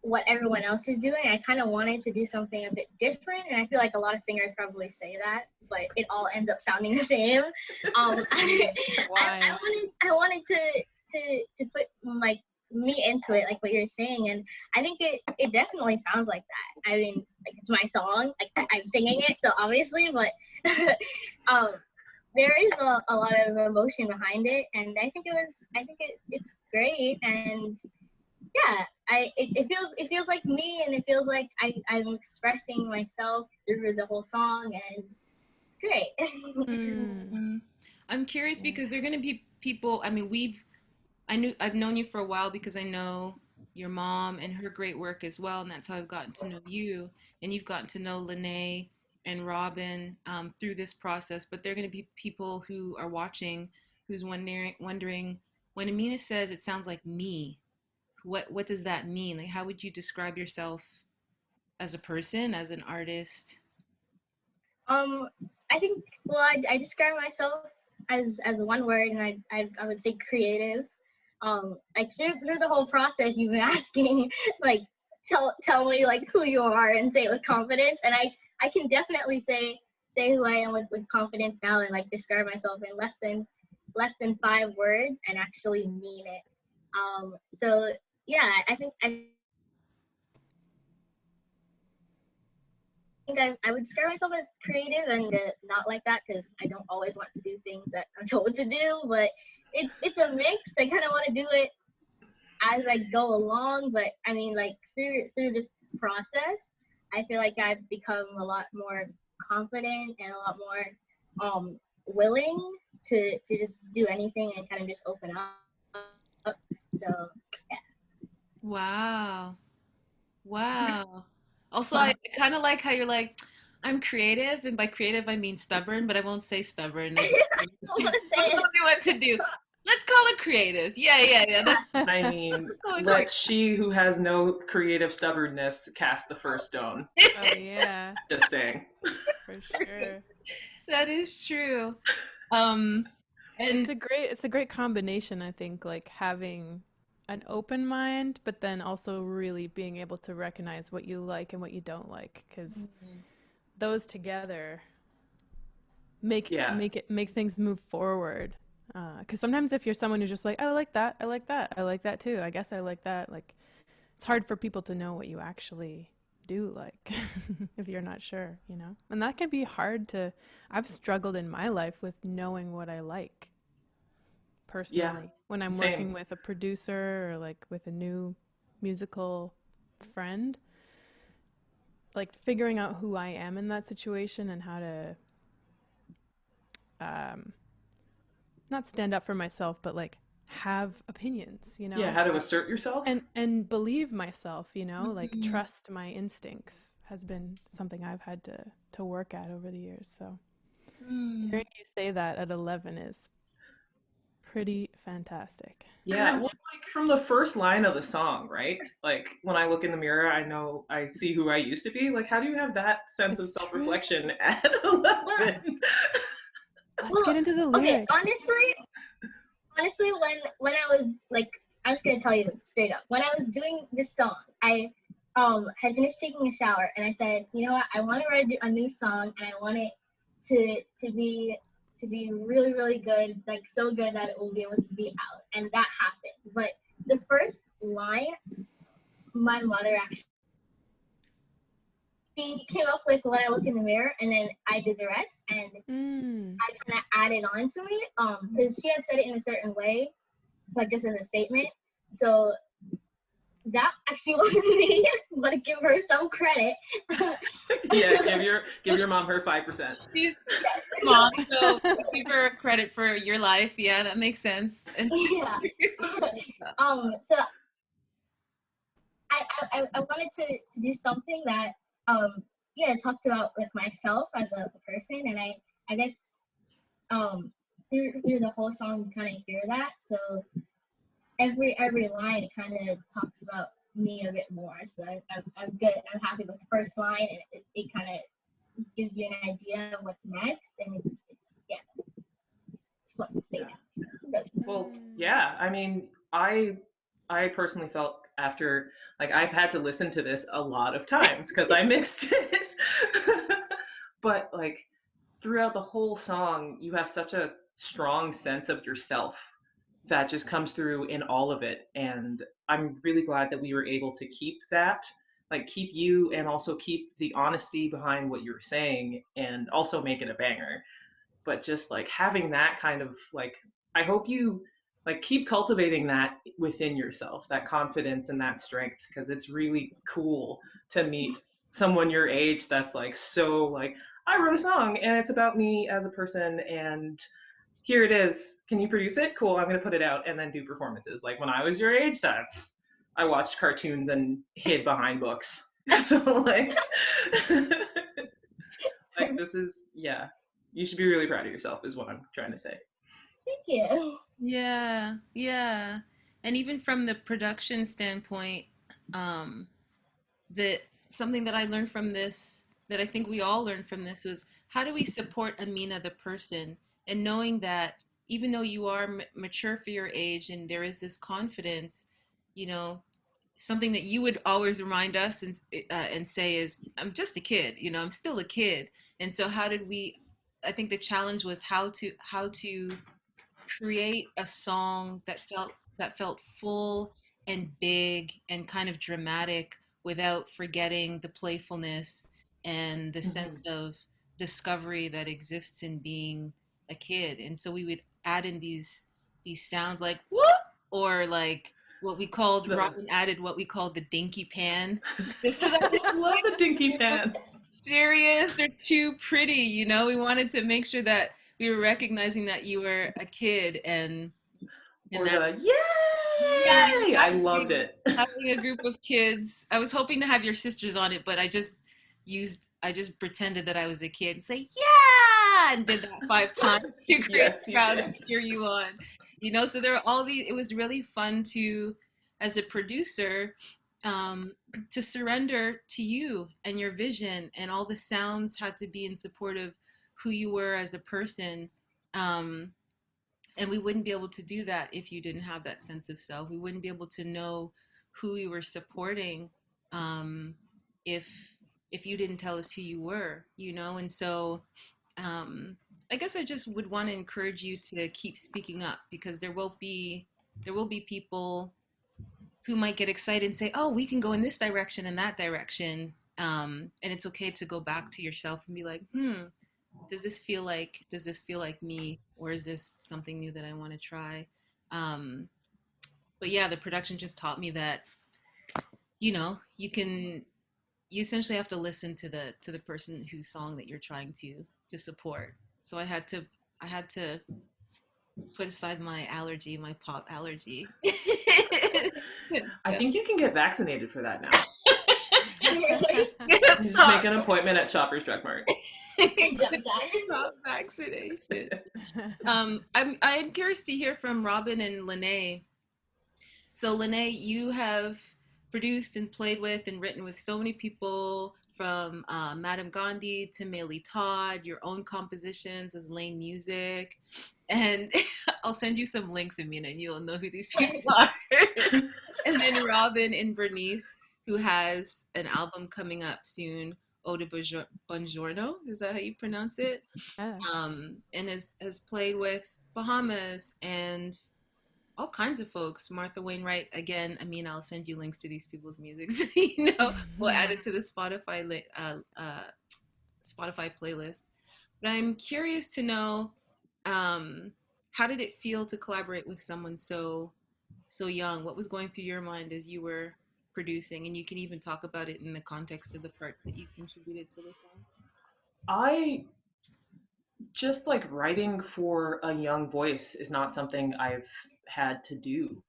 Speaker 6: what everyone else is doing. I kind of wanted to do something a bit different, and I feel like a lot of singers probably say that, but it all ends up sounding the same.
Speaker 2: Why?
Speaker 6: I wanted to put like me into it, like what you're saying, and I think it definitely sounds like that. I mean, like it's my song, like I'm singing it, so obviously, but um, there is a lot of emotion behind it, and I think it's great, and yeah, it feels like me, and it feels like I'm expressing myself through the whole song, and it's great.
Speaker 2: Mm.
Speaker 4: Mm. I'm curious because there are going to be people. I mean, I've known you for a while because I know your mom and her great work as well, and that's how I've gotten to know you. And you've gotten to know Lene and Robin through this process. But there are going to be people who are watching who's wondering when Amina says it sounds like me. What does that mean? Like, how would you describe yourself as a person, as an artist?
Speaker 6: um, I think well, I describe myself as one word, and I would say creative. Like through the whole process, you've been asking like tell me like who you are and say it with confidence, and I can definitely say who I am with confidence now, and like describe myself in less than 5 words and actually mean it. So yeah, I would describe myself as creative and not like that because I don't always want to do things that I'm told to do, but it's a mix. I kind of want to do it as I go along, but I mean, like through this process, I feel like I've become a lot more confident and a lot more willing to just do anything and kind of just open up. So yeah.
Speaker 4: Wow. Wow. Also, I kind of like how you're like, I'm creative, and by creative I mean stubborn, but I won't say stubborn.
Speaker 6: I don't want to
Speaker 4: Don't
Speaker 6: say
Speaker 4: tell
Speaker 6: it.
Speaker 4: me what to do. Let's call it creative. Yeah, yeah, yeah.
Speaker 5: I mean,
Speaker 4: Let's call it
Speaker 5: let she who has no creative stubbornness cast the first stone.
Speaker 2: Oh yeah,
Speaker 5: Just saying.
Speaker 2: for sure.
Speaker 4: that is true. Um, and
Speaker 2: It's a great combination, I think, like having an open mind, but then also really being able to recognize what you like and what you don't like, because those together
Speaker 5: Yeah.
Speaker 2: make things move forward. Because sometimes if you're someone who's just like, I like that, I like that, I like that too, I guess I like that, like it's hard for people to know what you actually do like if you're not sure, you know? And that can be hard to, I've struggled in my life with knowing what I like
Speaker 5: Yeah.
Speaker 2: personally when I'm
Speaker 5: Same.
Speaker 2: working with a producer or like with a new musical friend, like figuring out who I am in that situation and how to um, not stand up for myself, but like have opinions, you
Speaker 5: Yeah,
Speaker 2: know,
Speaker 5: how to assert yourself?
Speaker 2: and believe myself, you know, like trust my instincts has been something I've had to work at over the years. So hearing you say that at 11 is pretty fantastic.
Speaker 5: Yeah, well, like from the first line of the song, right? Like when I look in the mirror, I know I see who I used to be. Like, how do you have that sense of
Speaker 2: It's true.
Speaker 5: self-reflection at
Speaker 6: Well,
Speaker 5: 11?
Speaker 2: Let's get
Speaker 6: well,
Speaker 2: into the
Speaker 6: okay.
Speaker 2: lyrics.
Speaker 6: Honestly, when I was like, I'm just gonna tell you straight up. When I was doing this song, had finished taking a shower, and I said, you know what, I want to write a new song, and I want it to be really really good, like so good that it will be able to be out, and that happened. But the first line, my mother actually she came up with when I look in the mirror, and then I did the rest, and I kind of added on to it, because she had said it in a certain way, like just as a statement. So that actually wasn't me, but give her some credit.
Speaker 5: Yeah, give your mom her 5%.
Speaker 4: She's mom, so give her credit for your life. Yeah, that makes sense. And
Speaker 6: Yeah. So I wanted to do something that yeah, talked about like myself as a person, and I guess through the whole song you kind of hear that. So every line it kind of talks about me a bit more. So I'm good. I'm happy with the first line, and it kind of gives you an idea of what's next, and it's yeah. Just want to say that.
Speaker 5: Well, yeah. I mean, I personally felt after, like, I've had to listen to this a lot of times because I mixed it. But like throughout the whole song, you have such a strong sense of yourself that just comes through in all of it, and I'm really glad that we were able to keep that, like keep you and also keep the honesty behind what you're saying and also make it a banger. But just like having that kind of like, I hope you like keep cultivating that within yourself, that confidence and that strength, because it's really cool to meet someone your age that's like so like, I wrote a song and it's about me as a person, and here it is, can you produce it? Cool, I'm going to put it out and then do performances. Like when I was your age, that I watched cartoons and hid behind books. So like like this is, yeah, you should be really proud of yourself is what I'm trying to say.
Speaker 6: Thank you.
Speaker 4: yeah, yeah. And even from the production standpoint, um, that something that I learned from this, that I think we all learned from this, was how do we support Amina the person, and knowing that even though you are mature for your age and there is this confidence, you know, something that you would always remind us and say is, I'm just a kid, you know, I'm still a kid. And so how did we, I think the challenge was how to create a song that felt full and big and kind of dramatic without forgetting the playfulness and the
Speaker 5: Mm-hmm.
Speaker 4: sense of discovery that exists in being a kid. And so we would add in these sounds like whoop, or like what we called,
Speaker 5: The
Speaker 4: Robin added what we called the dinky pan, just so that it
Speaker 5: I love the dinky
Speaker 4: wasn't
Speaker 5: pan.
Speaker 4: serious or too pretty, you know. We wanted to make sure that we were recognizing that you were a kid, and
Speaker 5: Or
Speaker 4: that,
Speaker 5: the
Speaker 4: yeah,
Speaker 5: yay, I loved
Speaker 4: exactly,
Speaker 5: it.
Speaker 4: having a group of kids. I was hoping to have your sisters on it, but I just pretended that I was a kid and say yeah, and did that 5 times to create
Speaker 5: Yes,
Speaker 4: a
Speaker 5: you
Speaker 4: crowd and
Speaker 5: did.
Speaker 4: cheer you on, you know. So there are all these, it was really fun to, as a producer, um, to surrender to you and your vision, and all the sounds had to be in support of who you were as a person. um, and we wouldn't be able to do that if you didn't have that sense of self. We wouldn't be able to know who we were supporting, um, if if you didn't tell us who you were, you know. And so, um, I guess I just would want to encourage you to keep speaking up, because there will be people who might get excited and say, "Oh, we can go in this direction and that direction." And it's okay to go back to yourself and be like, does this feel like me, or is this something new that I want to try? um but yeah, the production just taught me that, you essentially have to listen to the person whose song that you're trying to support. So I had to put aside my pop allergy.
Speaker 5: I think you can get vaccinated for that now.
Speaker 6: Really?
Speaker 5: You just make an appointment at Shoppers Drug Mart.
Speaker 6: Good job, guys.
Speaker 4: Pop vaccination. I'm curious to hear from Robin and Lene. So, Lene, you have produced and played with and written with so many people, from Madame Gandhi to Maylee Todd, your own compositions as Lane Music. And I'll send you some links, Amina, and you'll know who these people are. And then Robin and Bernice, who has an album coming up soon, Ode Buongiorno, is that how you pronounce it?
Speaker 2: Yes.
Speaker 4: And has played with Bahamas and all kinds of folks. Martha Wainwright, again. I mean, I'll send you links to these people's music, so we'll add it to the Spotify playlist. But I'm curious to know, um, how did it feel to collaborate with someone so young? What was going through your mind as you were producing? And you can even talk about it in the context of the parts that you contributed to the song.
Speaker 5: I just like writing for a young voice is not something I've had to do.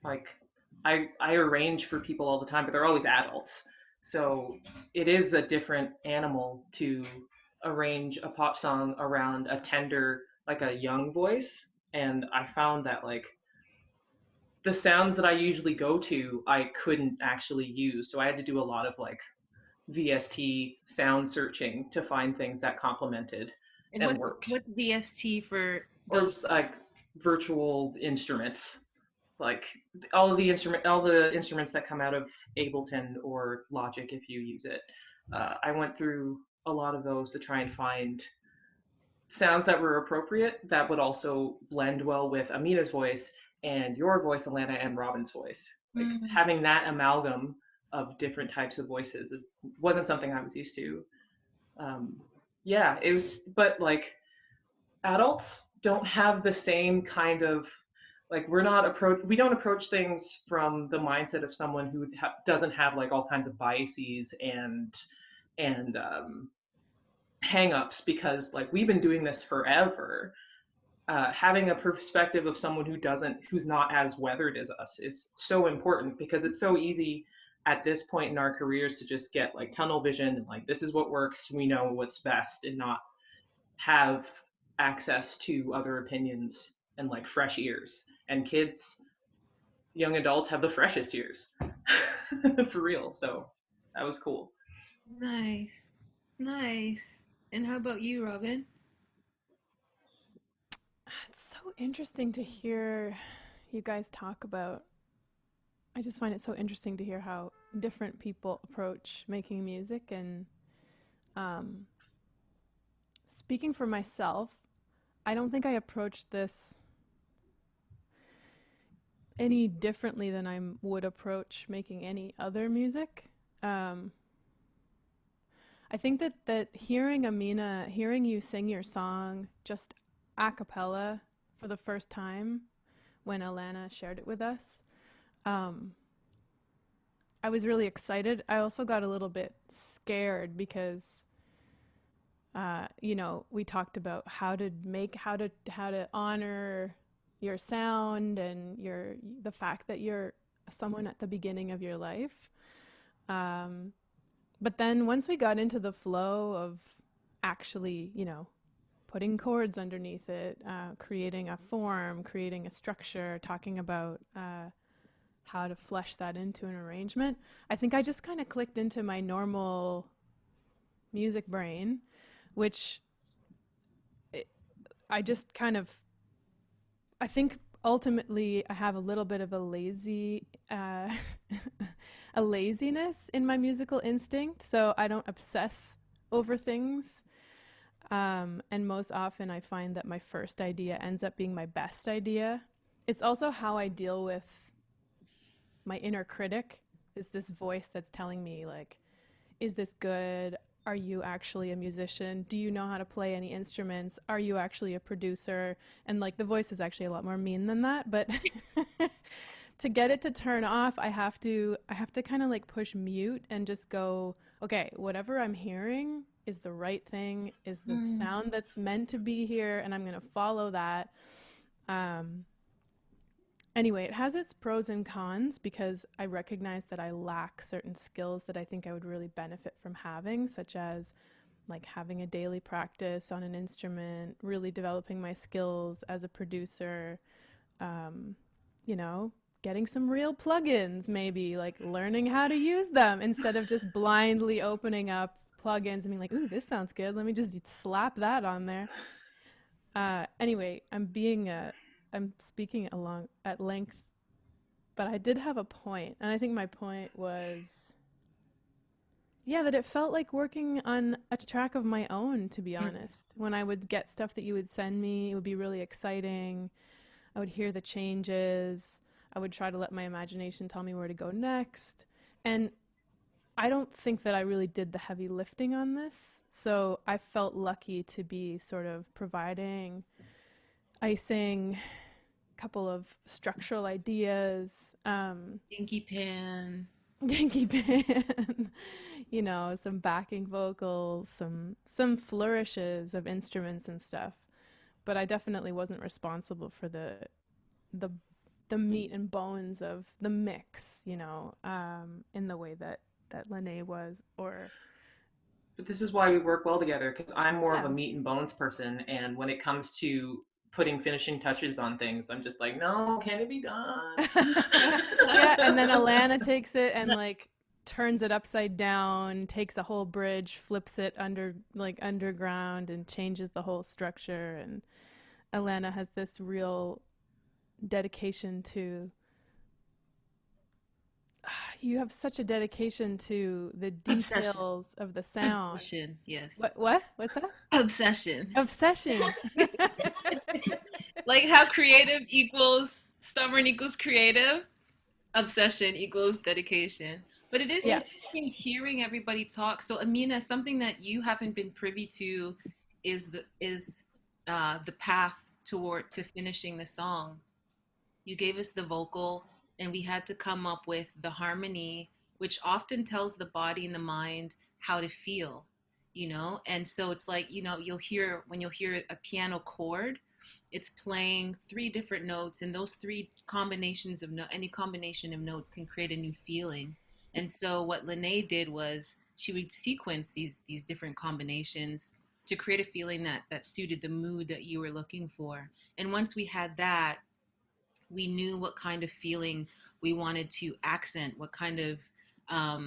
Speaker 5: Like I arrange for people all the time, but they're always adults. So it is a different animal to arrange a pop song around a tender, like a young voice. And I found that like the sounds that I usually go to, I couldn't actually use. So I had to do a lot of like VST sound searching to find things that complemented
Speaker 4: And
Speaker 5: and worked.
Speaker 4: what VST for
Speaker 5: Or
Speaker 4: those?
Speaker 5: just like virtual instruments, like all the instruments that come out of Ableton or Logic if you use it. I went through a lot of those to try and find sounds that were appropriate that would also blend well with Amina's voice and your voice, Alana, and Robin's voice. Like
Speaker 4: Mm.
Speaker 5: having that amalgam of different types of voices wasn't something I was used to. Um, yeah, it was, but like adults don't have the same kind of like we don't approach things from the mindset of someone who doesn't have like all kinds of biases and hang-ups because like we've been doing this forever. Having a perspective of someone who's not as weathered as us is so important because it's so easy at this point in our careers to just get like tunnel vision and like this is what works, we know what's best, and not have access to other opinions and like fresh ears. And kids, young adults have the freshest ears for real. So that was cool.
Speaker 4: Nice, nice. And how about you, Robin?
Speaker 2: It's so interesting to hear you guys talk about. I just find it so interesting to hear how different people approach making music. And um, speaking for myself, I don't think I approached this any differently than I would approach making any other music. Um, I think that hearing Amina, hearing you sing your song just a cappella for the first time when Alana shared it with us, um, I was really excited. I also got a little bit scared because, we talked about how to honor your sound and the fact that you're someone at the beginning of your life. Um, but then once we got into the flow of actually, putting chords underneath it, creating a form, creating a structure, talking about how to flesh that into an arrangement, I think I just kind of clicked into my normal music brain, which it, I just kind of, I think ultimately I have a little bit of a laziness in my musical instinct, so I don't obsess over things. And most often I find that my first idea ends up being my best idea. It's also how I deal with my inner critic, is this voice that's telling me, like, is this good? Are you actually a musician? Do you know how to play any instruments? Are you actually a producer? And like the voice is actually a lot more mean than that, but to get it to turn off, I have to kind of like push mute and just go, okay, whatever I'm hearing is the right thing, is the
Speaker 4: Mm.
Speaker 2: sound that's meant to be here, and I'm going to follow that. Um, Anyway, it has its pros and cons because I recognize that I lack certain skills that I think I would really benefit from having, such as like having a daily practice on an instrument, really developing my skills as a producer, um, you know, getting some real plugins, maybe like learning how to use them instead of just blindly opening up plugins and being like, ooh, this sounds good. Let me just slap that on there. Anyway, I'm speaking along at length, but I did have a point, and I think my point was.
Speaker 7: yeah, that it felt like working on a track of my own, to be honest. When I would get stuff that you would send me, it would be really exciting. I would hear the changes. I would try to let my imagination tell me where to go next. And I don't think that I really did the heavy lifting on this. So I felt lucky to be sort of providing icing, a couple of structural ideas,
Speaker 4: Dinky Pan.
Speaker 7: Dinky Pan, some backing vocals, some flourishes of instruments and stuff. But I definitely wasn't responsible for the the meat and bones of the mix, in the way that Lene was, or
Speaker 5: But this is why we work well together, because I'm more of a
Speaker 7: yeah.
Speaker 5: meat and bones person, and when it comes to putting finishing touches on things, I'm just like, no, can it be done?
Speaker 7: Yeah, and then Alana takes it and like turns it upside down, takes a whole bridge, flips it underground and changes the whole structure. And Alana has this real dedication to you have such a dedication to the details of the sound.
Speaker 4: Obsession, yes.
Speaker 7: What's that?
Speaker 4: Obsession.
Speaker 7: Obsession.
Speaker 4: Like how creative equals stubborn equals creative, obsession equals dedication. But it is
Speaker 7: Yeah.
Speaker 4: interesting hearing everybody talk. So Amina, something that you haven't been privy to is the path to finishing the song. You gave us the vocal, and we had to come up with the harmony, which often tells the body and the mind how to feel, And so it's like, you'll hear a piano chord, it's playing three different notes, and those three combinations of any combination of notes can create a new feeling. And so what Lene did was she would sequence these different combinations to create a feeling that suited the mood that you were looking for. And once we had that, we knew what kind of feeling we wanted to accent, what kind of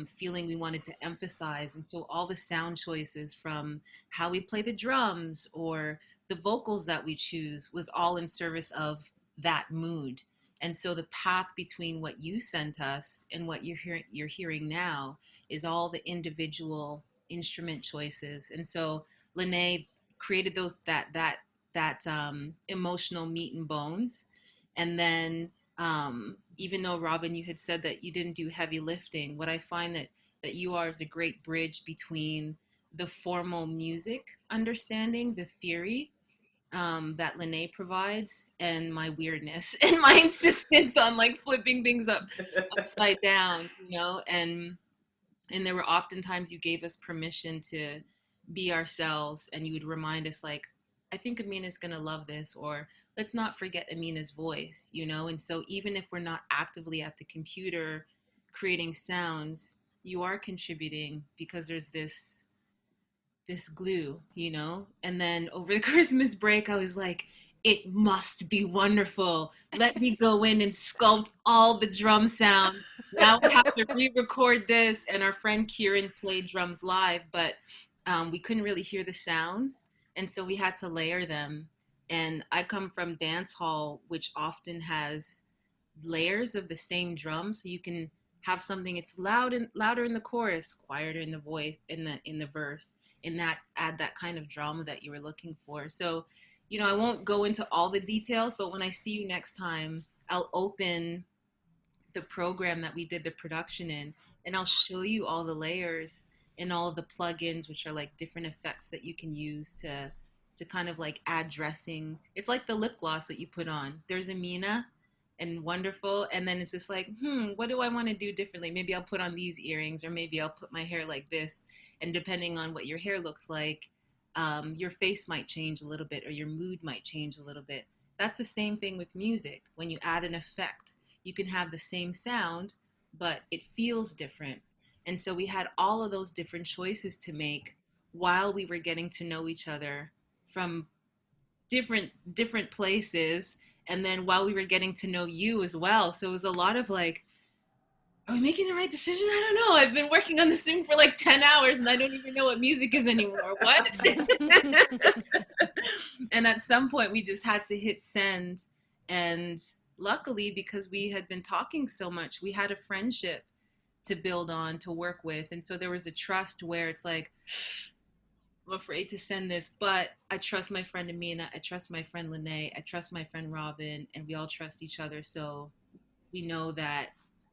Speaker 4: feeling we wanted to emphasize. And so all the sound choices, from how we play the drums or the vocals that we choose, was all in service of that mood. And so the path between what you sent us and what you're hearing now is all the individual instrument choices. And so Lene created that emotional meat and bones. And then, even though Robin, you had said that you didn't do heavy lifting, what I find that you are is a great bridge between the formal music understanding, the theory that Lene provides, and my weirdness and my insistence on like flipping things upside down, and there were often times you gave us permission to be ourselves, and you would remind us like, I think Amina's going to love this, or let's not forget Amina's voice, And so even if we're not actively at the computer creating sounds, you are contributing because there's this glue, And then over the Christmas break, I was like, it must be wonderful. Let me go in and sculpt all the drum sound. Now we have to re-record this. And our friend Kieran played drums live, but we couldn't really hear the sounds. And so we had to layer them. And I come from dance hall, which often has layers of the same drum, so you can have something it's louder in the chorus, quieter in the voice, in the verse, and that add that kind of drama that you were looking for. So I won't go into all the details, but when I see you next time, I'll open the program that we did the production in, and I'll show you all the layers and all of the plugins, which are like different effects that you can use to kind of like add dressing. It's like the lip gloss that you put on. There's Amina and wonderful, and then it's just like, what do I want to do differently? Maybe I'll put on these earrings, or maybe I'll put my hair like this. And depending on what your hair looks like, your face might change a little bit, or your mood might change a little bit. That's the same thing with music. When you add an effect, you can have the same sound, but it feels different. And so we had all of those different choices to make while we were getting to know each other from different places, and then while we were getting to know you as well. So it was a lot of like, are we making the right decision? I don't know. I've been working on this thing for like 10 hours and I don't even know what music is anymore. What? And at some point we just had to hit send. And luckily, because we had been talking so much, we had a friendship to build on, to work with. And so there was a trust where it's like, I'm afraid to send this, but I trust my friend Amina, I trust my friend Lene, I trust my friend Robin, and we all trust each other. So we know that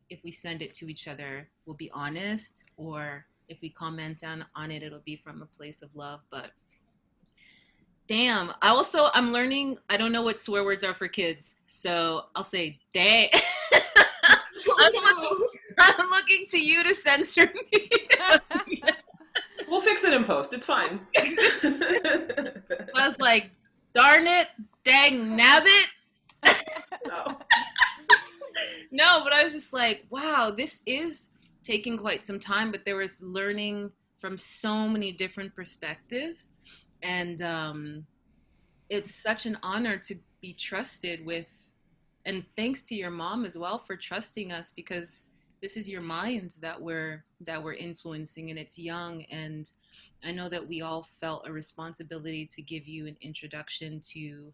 Speaker 4: if we send it to each other, we'll be honest, or if we comment on it, it'll be from a place of love. But damn, I'm learning, I don't know what swear words are for kids. So I'll say, dang. I'm looking, I'm looking to you to censor me.
Speaker 5: We'll fix it in post. It's fine.
Speaker 4: I was like, darn it, dang nabbit.
Speaker 5: No.
Speaker 4: No, but I was just like, wow, this is taking quite some time, but there was learning from so many different perspectives. And it's such an honor to be trusted with, and thanks to your mom as well for trusting us, because this is your mind that we're influencing, and it's young. And I know that we all felt a responsibility to give you an introduction to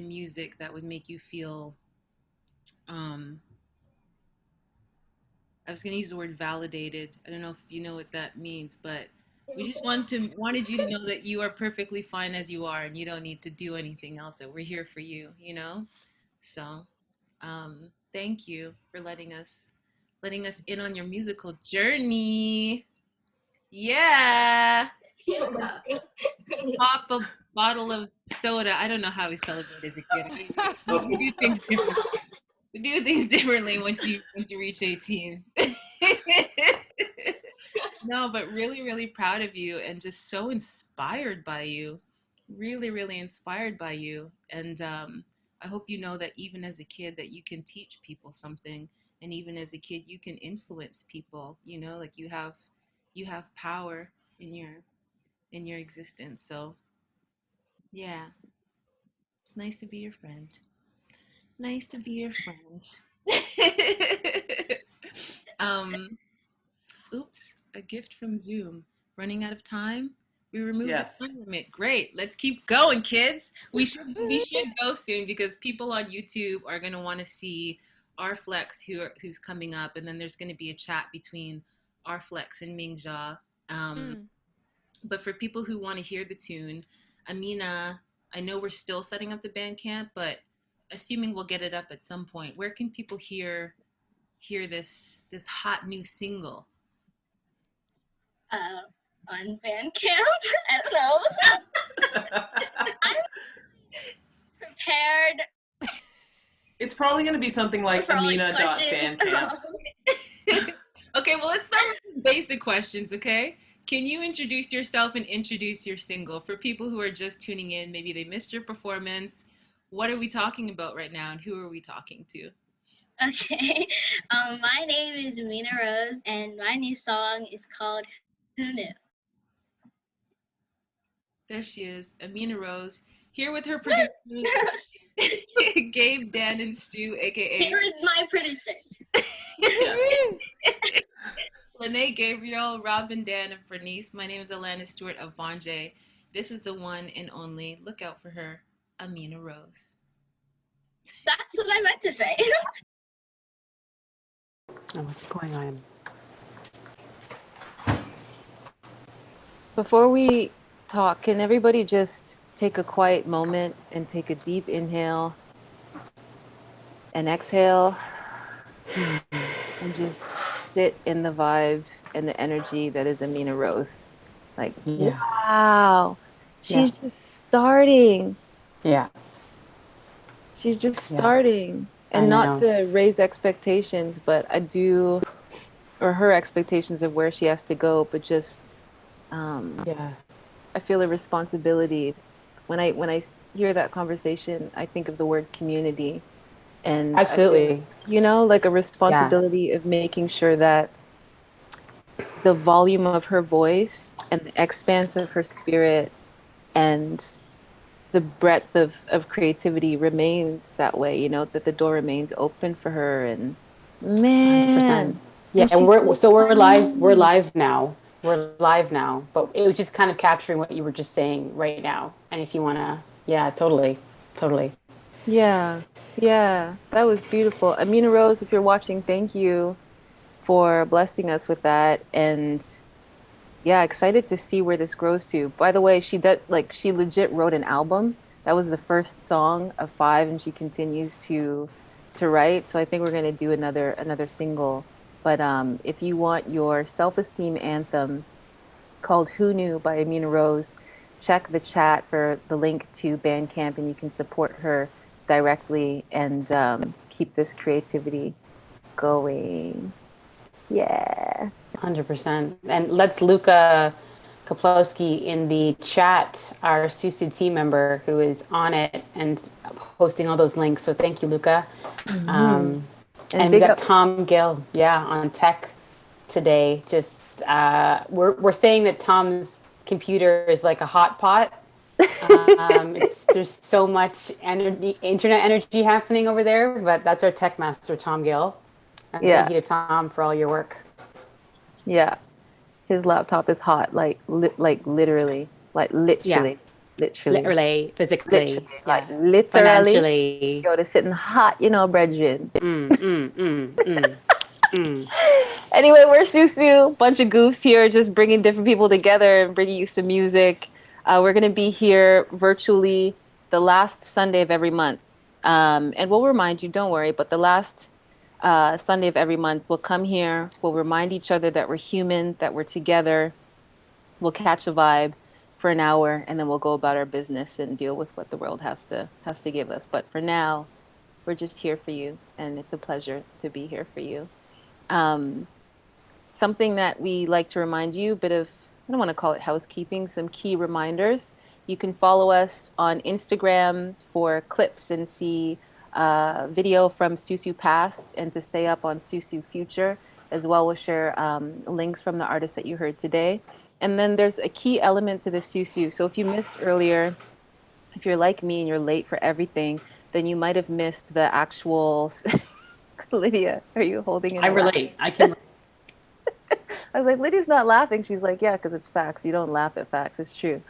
Speaker 4: music that would make you feel um I was going to use the word validated. I don't know if you know what that means, but we just wanted you to know that you are perfectly fine as you are, and you don't need to do anything else. That we're here for you. So, thank you for letting us in on your musical journey. Yeah, pop a bottle of soda. I don't know how we celebrate as a kid. We do things differently. We do things differently once you reach 18. No, but really, really proud of you, and just so inspired by you. Really, really inspired by you. And I hope you know that even as a kid that you can teach people something, and even as a kid you can influence people. Like you have power in your existence. So yeah, it's nice to be your friend. Nice to be your friend. um Oops, a gift from Zoom. Running out of time. We removed the
Speaker 5: Yes.
Speaker 4: time limit. Great. Let's keep going, kids. We should go soon, because people on YouTube are gonna want to see our Flex who's coming up, and then there's gonna be a chat between our Flex and Mingja. Um,
Speaker 7: Mm.
Speaker 4: but for people who want to hear the tune, Amina, I know we're still setting up the Bandcamp, but assuming we'll get it up at some point, where can people hear this hot new single?
Speaker 6: uh, on Bandcamp. I don't know. I'm prepared
Speaker 5: It's probably going to be something like
Speaker 6: for all these questions.
Speaker 5: amina.bandcamp.
Speaker 4: Okay, well, let's start with some basic questions, okay? Can you introduce yourself and introduce your single? For people who are just tuning in, maybe they missed your performance. What are we talking about right now, and who are we talking to?
Speaker 6: Okay. My name is Amina Rose, and my new song is called Who Knew?
Speaker 4: There she is, Amina Rose, here with her producers, Gabe, Dan, and Stu, aka
Speaker 6: Here is my producers.
Speaker 5: Yes.
Speaker 4: Lene, Gabriel, Robin, Dan, and Bernice. My name is Alana Stewart of Bonjay. This is the one and only, look out for her, Amina Rose.
Speaker 6: That's what I meant to say.
Speaker 3: Oh, what's going on?
Speaker 1: Before we talk, can everybody just take a quiet moment and take a deep inhale and exhale and just sit in the vibe and the energy that is Amina Rose? Like,
Speaker 3: Yeah.
Speaker 1: wow, she's
Speaker 3: Yeah.
Speaker 1: just starting.
Speaker 3: Yeah.
Speaker 1: She's just
Speaker 3: Yeah.
Speaker 1: starting. And not to raise expectations, but or her expectations of where she has to go, but just,
Speaker 3: Yeah.
Speaker 1: I feel a responsibility. When I hear that conversation, I think of the word community. And I feel,
Speaker 3: Absolutely.
Speaker 1: like a responsibility of making sure that the volume of her voice and the expanse of her spirit and the breadth of creativity remains that way, that the door remains open for her. And
Speaker 3: 100%.
Speaker 1: man,
Speaker 3: Yeah,
Speaker 1: and she's
Speaker 3: we're live. We're
Speaker 1: funny.
Speaker 3: live now. We're live now. But it was just kind of capturing what you were just saying right now. And if you wanna, yeah, totally, totally.
Speaker 1: Yeah, yeah, that was beautiful. Amina Rose, if you're watching, thank you. for blessing us with that. And yeah, excited to see where this grows to. By the way, she legit wrote an album. That was the first song of five, and she continues to write. So I think we're gonna do another single. But if you want your self-esteem anthem called Who Knew by Amina Rose, check the chat for the link to Bandcamp, and you can support her directly and keep this creativity going. Yeah.
Speaker 3: 100%. And let's Luca Kaplowski in the chat, our Susu team member who is on it and posting all those links. So thank you, Luca.
Speaker 1: Hmm.
Speaker 3: Um,
Speaker 1: And
Speaker 3: and we
Speaker 1: big
Speaker 3: got
Speaker 1: up.
Speaker 3: Tom Gill, yeah, on tech today. Just we're saying that Tom's computer is like a hot pot. It's there's so much energy, internet energy happening over there, but that's our tech master, Tom Gill. And thank
Speaker 1: Yeah,
Speaker 3: you to Tom for all your work.
Speaker 1: yeah. His laptop is hot, like
Speaker 3: Yeah,
Speaker 1: literally,
Speaker 3: literally, physically,
Speaker 1: literally, like
Speaker 3: yeah,
Speaker 1: literally.
Speaker 3: financially.
Speaker 1: Yo, they're sitting hot, brethren.
Speaker 3: Mm, mm, mm, mm, mm.
Speaker 1: Anyway, we're Susu, bunch of goofs here, just bringing different people together and bringing you some music. We're gonna be here virtually the last Sunday of every month, and we'll remind you. Don't worry, but the last Sunday of every month, we'll come here. We'll remind each other that we're human, that we're together. We'll catch a vibe for an hour, and then we'll go about our business and deal with what the world has to give us. But for now, we're just here for you, and it's a pleasure to be here for you. Um, Something that we like to remind you, a bit of, I don't want to call it housekeeping, some key reminders. You can follow us on Instagram for clips and see video from Susu Past and to stay up on Susu Future. As well, we'll share links from the artists that you heard today. And then there's a key element to the Susu. So if you missed earlier, if you're like me and you're late for everything, then you might have missed the actual. Lydia, are you holding in
Speaker 3: I
Speaker 1: a laugh?
Speaker 3: relate. I can.
Speaker 1: I was like, Lydia's not laughing. She's like, yeah, because it's facts. You don't laugh at facts. It's true.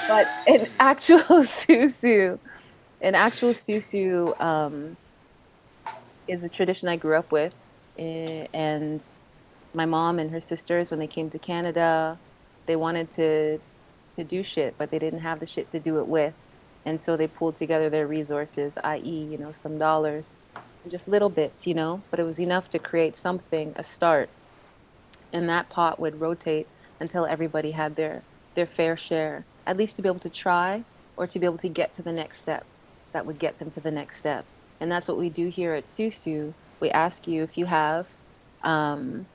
Speaker 1: But an actual susu is a tradition I grew up with, and my mom and her sisters, when they came to Canada, they wanted to do shit, but they didn't have the shit to do it with, and so they pulled together their resources, i.e., some dollars, and just little bits, but it was enough to create something, a start, and that pot would rotate until everybody had their fair share, at least to be able to try or to be able to get to the next step that would get them to the next step. And that's what we do here at Susu. We ask you if you have um,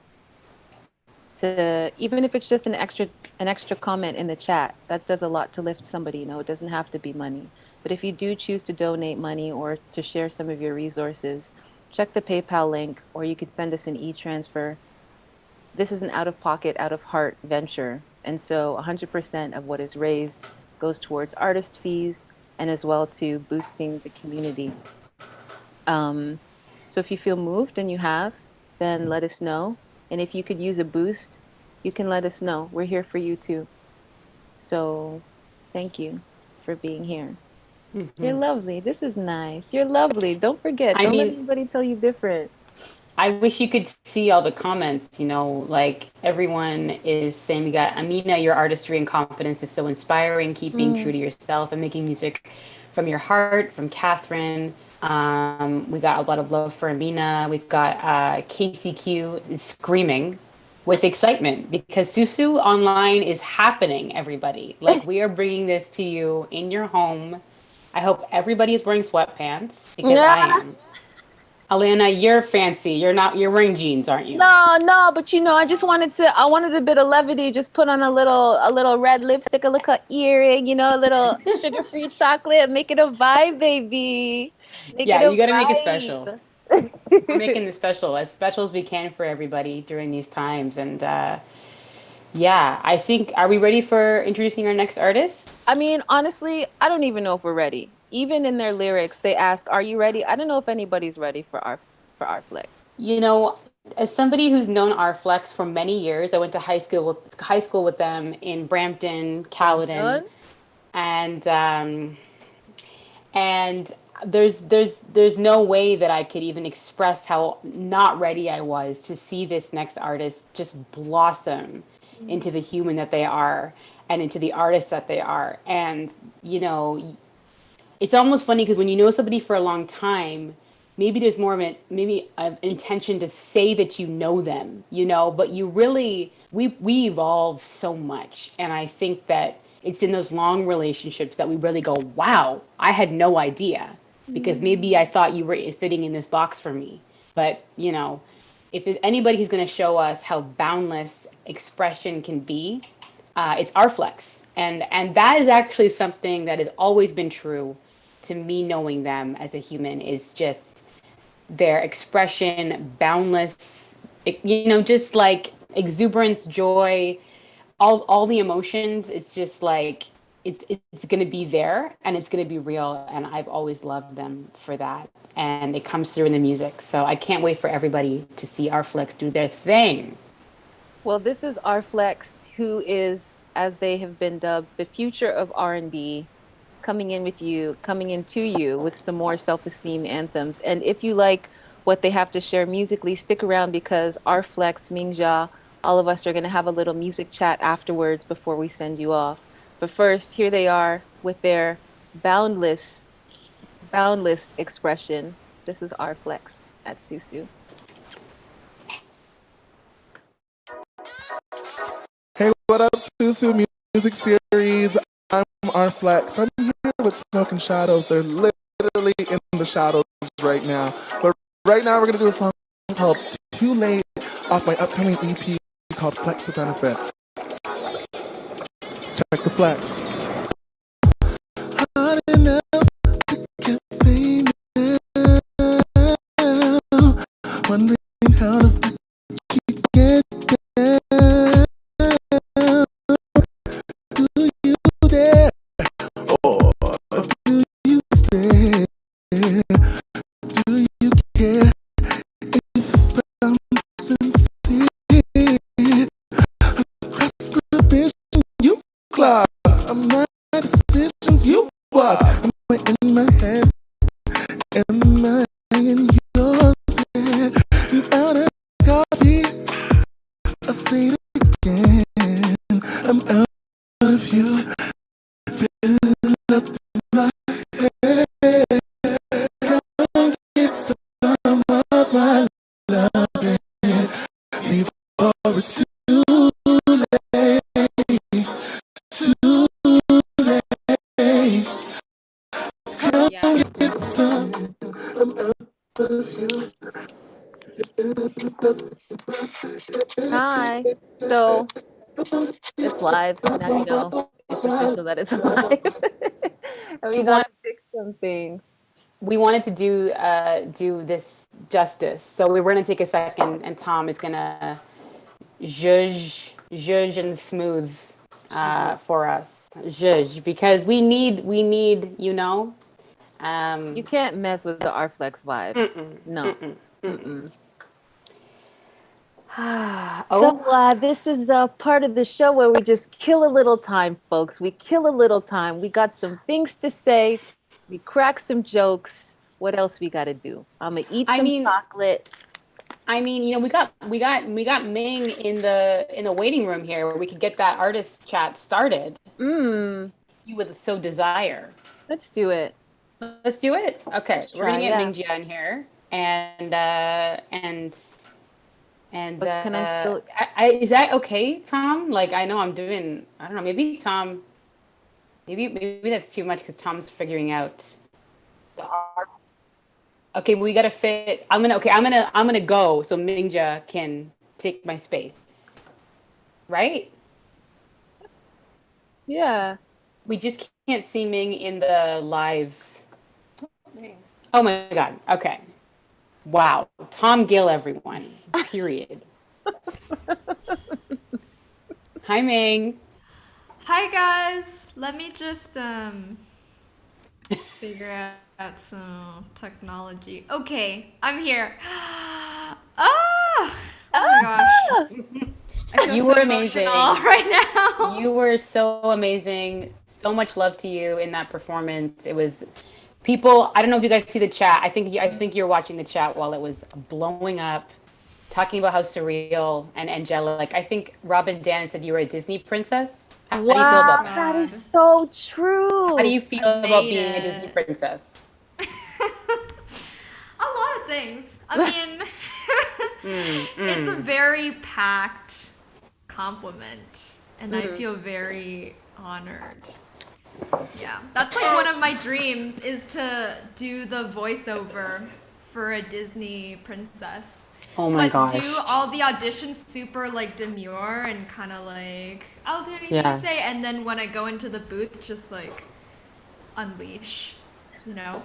Speaker 1: to, even if it's just an extra comment in the chat, that does a lot to lift somebody. It doesn't have to be money. But if you do choose to donate money or to share some of your resources, check the PayPal link, or you could send us an e-transfer. This is an out of pocket, out of heart venture. And so 100% of what is raised goes towards artist fees and as well to boosting the community. Um, so if you feel moved and you have, then let us know. And if you could use a boost, you can let us know. We're here for you too. So thank you for being here. You're lovely. This is nice. You're lovely. Don't forget.
Speaker 3: I
Speaker 1: Don't let
Speaker 3: mean,
Speaker 1: anybody tell you different.
Speaker 3: I wish you could see all the comments. Like everyone is saying, we got Amina, your artistry and confidence is so inspiring. Keep being true
Speaker 1: Mm.
Speaker 3: to yourself and making music from your heart. From Catherine. We got a lot of love for Amina. We've got KCQ is screaming with excitement because Susu Online is happening, everybody. Like, we are bringing this to you in your home. I hope everybody is wearing sweatpants because I
Speaker 1: Yeah.
Speaker 3: am. Alana, you're fancy. You're wearing jeans, aren't you?
Speaker 1: No, no, but I wanted a bit of levity, just put on a little red lipstick, a little earring, a little sugar-free chocolate, make it a vibe, baby. Make it
Speaker 3: Yeah,
Speaker 1: a
Speaker 3: you got to make it special. We're
Speaker 1: vibe.
Speaker 3: making this special as we can for everybody during these times. And yeah, I think, are we ready for introducing our next
Speaker 1: I
Speaker 3: artist?
Speaker 1: mean, honestly, I don't even know if we're ready. Even in their lyrics, they ask, "Are you ready?" I don't know if anybody's ready for our flick.
Speaker 3: You know, as somebody who's known our Flex for many years, I went to high school with them in Brampton,
Speaker 1: Dun
Speaker 3: Caledon,
Speaker 1: dun.
Speaker 3: and um, and there's no way that I could even express how not ready I was to see this next artist just blossom into the human that they are and into the artist that they are. And you know, it's almost funny because when you know somebody for a long time, maybe there's more of an maybe an intention to say that you know them, you know, but you really we evolve so much, and I think that it's in those long relationships that we really go, wow, I had no idea because maybe I thought you were fitting in this box for me, but you know, if there's anybody who's going to show us how boundless expression can be, it's our flex, and that is actually something that has always been true to me. Knowing them as a human is just their expression, boundless, you know, just like exuberance, joy, all the emotions. It's just like it's going to be there and it's going to be real, and I've always loved them for that, and it comes through in the music. So I can't wait for everybody to see our flex do their thing.
Speaker 1: Well, this is our Flex, who is, as they have been dubbed, the future of R&B, coming into you with some more self-esteem anthems. And if you like what they have to share musically, stick around because our Flex, Mingja, all of us are going to have a little music chat afterwards before we send you off. But first, here they are with their boundless, boundless expression. This is our Flex at Susu.
Speaker 8: Hey, what up, SOUSOU Music Series? I'm R-Flex. I'm here with Smoke and Shadows. They're literally in the shadows right now. But right now, we're going to do a song called Too Late off my upcoming EP called Flex of Benefits. Check the flex. Hot enough to get famous. Wondering how the fuck you get down. Do you dare? Or do you stare? Do you care if I'm sincere? Across my vision, you clock. I'm my decisions, you walk. I'm in my head, am I in yours? Yeah. And out of coffee, I say it again. I'm out of you, filling up my head. Come get some of my loving before it's too late. Too late.
Speaker 3: Yeah.
Speaker 8: Come get some. I'm out of you.
Speaker 1: Hi. So it's live. Now you know it's official that it's live. And
Speaker 3: We
Speaker 1: we got
Speaker 3: want
Speaker 1: to fix some things.
Speaker 3: we wanted to do this justice. So we were gonna take a second, and Tom is gonna judge and smooth for us, judge, because we need you know.
Speaker 1: You
Speaker 3: Um,
Speaker 1: can't mess with the Arflex vibe. No. Mm-mm. So
Speaker 3: oh,
Speaker 1: this is part of the show where we just kill a little time, folks. We kill a little time. We got some things to say. We crack some jokes. What else we got to do? I'm gonna eat
Speaker 3: I
Speaker 1: some
Speaker 3: mean,
Speaker 1: chocolate.
Speaker 3: you know, we got Ming in the waiting room here where we could get that artist chat started.
Speaker 1: Mmm.
Speaker 3: You would so desire.
Speaker 1: Let's do it.
Speaker 3: Let's do it. Okay,
Speaker 1: Let's
Speaker 3: we're gonna
Speaker 1: try.
Speaker 3: get
Speaker 1: Yeah.
Speaker 3: Mingjia in here, and
Speaker 1: But can I still?
Speaker 3: is that okay, Tom? Like I know I'm doing. I don't know. Maybe Tom. Maybe that's too much because Tom's figuring out the art. Okay, we gotta fit. I'm gonna go so Mingja can take my space. Right?
Speaker 1: Yeah.
Speaker 3: We just can't see Ming in the live. Oh my God. Okay. Wow. Tom Gill, everyone. Period. Hi, Ming.
Speaker 2: Hi guys. Let me just figure out some technology. Okay, I'm here. Ah! Oh my gosh.
Speaker 1: Ah!
Speaker 2: I feel
Speaker 3: You
Speaker 2: so
Speaker 3: were
Speaker 2: emotional
Speaker 3: amazing.
Speaker 2: right now.
Speaker 3: You were so amazing. So much love to you in that performance. It was People, I don't know if you guys see the chat. I think you're watching the chat while it was blowing up, talking about how surreal and angelic. I think Robin Dan said you were a Disney princess. How do you feel
Speaker 7: Oh
Speaker 3: about
Speaker 1: Wow,
Speaker 3: that?
Speaker 1: that is
Speaker 7: God.
Speaker 1: so
Speaker 3: How do
Speaker 1: true.
Speaker 3: you feel
Speaker 2: I've
Speaker 3: about
Speaker 2: made
Speaker 3: being a Disney
Speaker 2: it.
Speaker 3: princess?
Speaker 2: A lot of things. I mean, it's a very packed compliment, and I feel very honored. Yeah, that's like one of my dreams is to do the voiceover for a Disney princess.
Speaker 3: Oh my
Speaker 2: But do
Speaker 3: gosh.
Speaker 2: all the auditions super like demure and kind of like I'll do anything you
Speaker 3: Yeah.
Speaker 2: say, and then when I go into the booth, just like unleash, you know?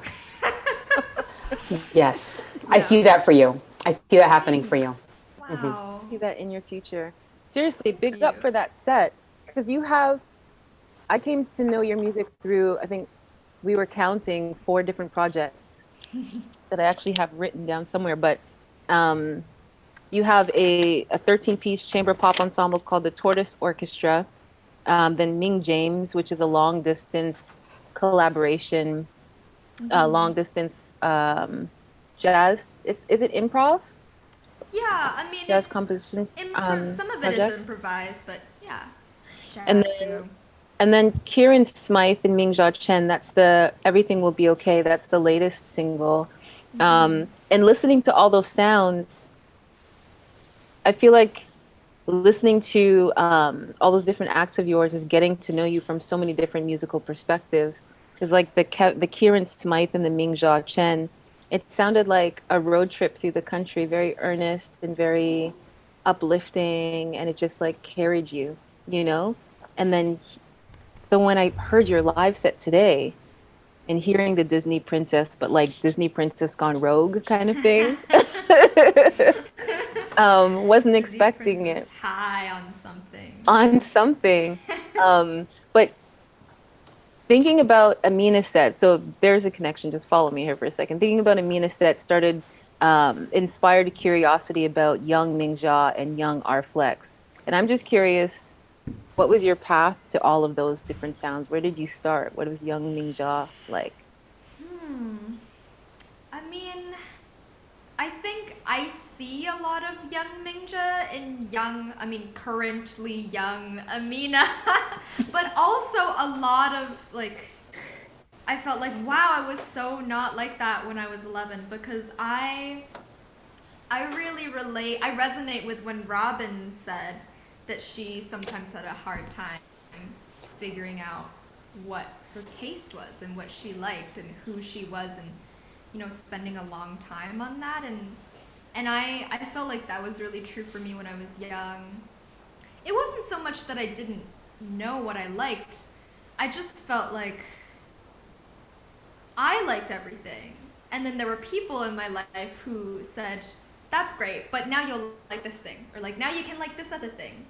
Speaker 3: Yes. I
Speaker 2: Yeah.
Speaker 3: see that for you. I see that happening for
Speaker 2: Thanks.
Speaker 3: you.
Speaker 2: Wow.
Speaker 1: See that in your future. Seriously,
Speaker 2: Thank
Speaker 1: big up
Speaker 2: you.
Speaker 1: for that set because you have. I came to know your music through. I think we were counting 4 different projects that I actually have written down somewhere. But um, you have a 13-piece chamber pop ensemble called the Tortoise Orchestra. Then Ming James, which is a long distance collaboration, long distance jazz. Is it improv
Speaker 2: Yeah, I mean
Speaker 1: jazz
Speaker 2: it's
Speaker 1: composition
Speaker 2: some of it is
Speaker 1: project?
Speaker 2: improvised, but yeah,
Speaker 1: And
Speaker 2: jazz too.
Speaker 1: then Kieran Smythe and Mingja Chen. That's the Everything Will Be Okay. That's the latest single. And listening to all those sounds, I feel like listening to all those different acts of yours is getting to know you from so many different musical perspectives. Because like the Kieran Smythe and the Mingja Chen, it sounded like a road trip through the country, very earnest and very uplifting, and it just like carried you, you know. And then so when I heard your live set today and hearing the Disney princess, but like Disney princess gone rogue kind of thing, wasn't
Speaker 2: Disney
Speaker 1: expecting
Speaker 2: princess
Speaker 1: it
Speaker 2: high on something.
Speaker 1: on something. But thinking about Amina set, so there's a connection. Just follow me here for a second. Thinking about Amina set started inspired curiosity about young Mingja and young Arflex. And I'm just curious, what was your path to all of those different sounds? Where did you start? What was young Mingja like?
Speaker 2: Hmm. I mean, I think I see a lot of young Mingja in currently young Amina, but also a lot of like, I felt like, wow, I was so not like that when I was 11 because I really relate, I resonate with when Robin said that she sometimes had a hard time figuring out what her taste was and what she liked and who she was and spending a long time on that and I felt like that was really true for me when I was young. It wasn't so much that I didn't know what I liked. I just felt like I liked everything. And then there were people in my life who said, that's great, but now you'll like this thing. Or like, now you can like this other thing.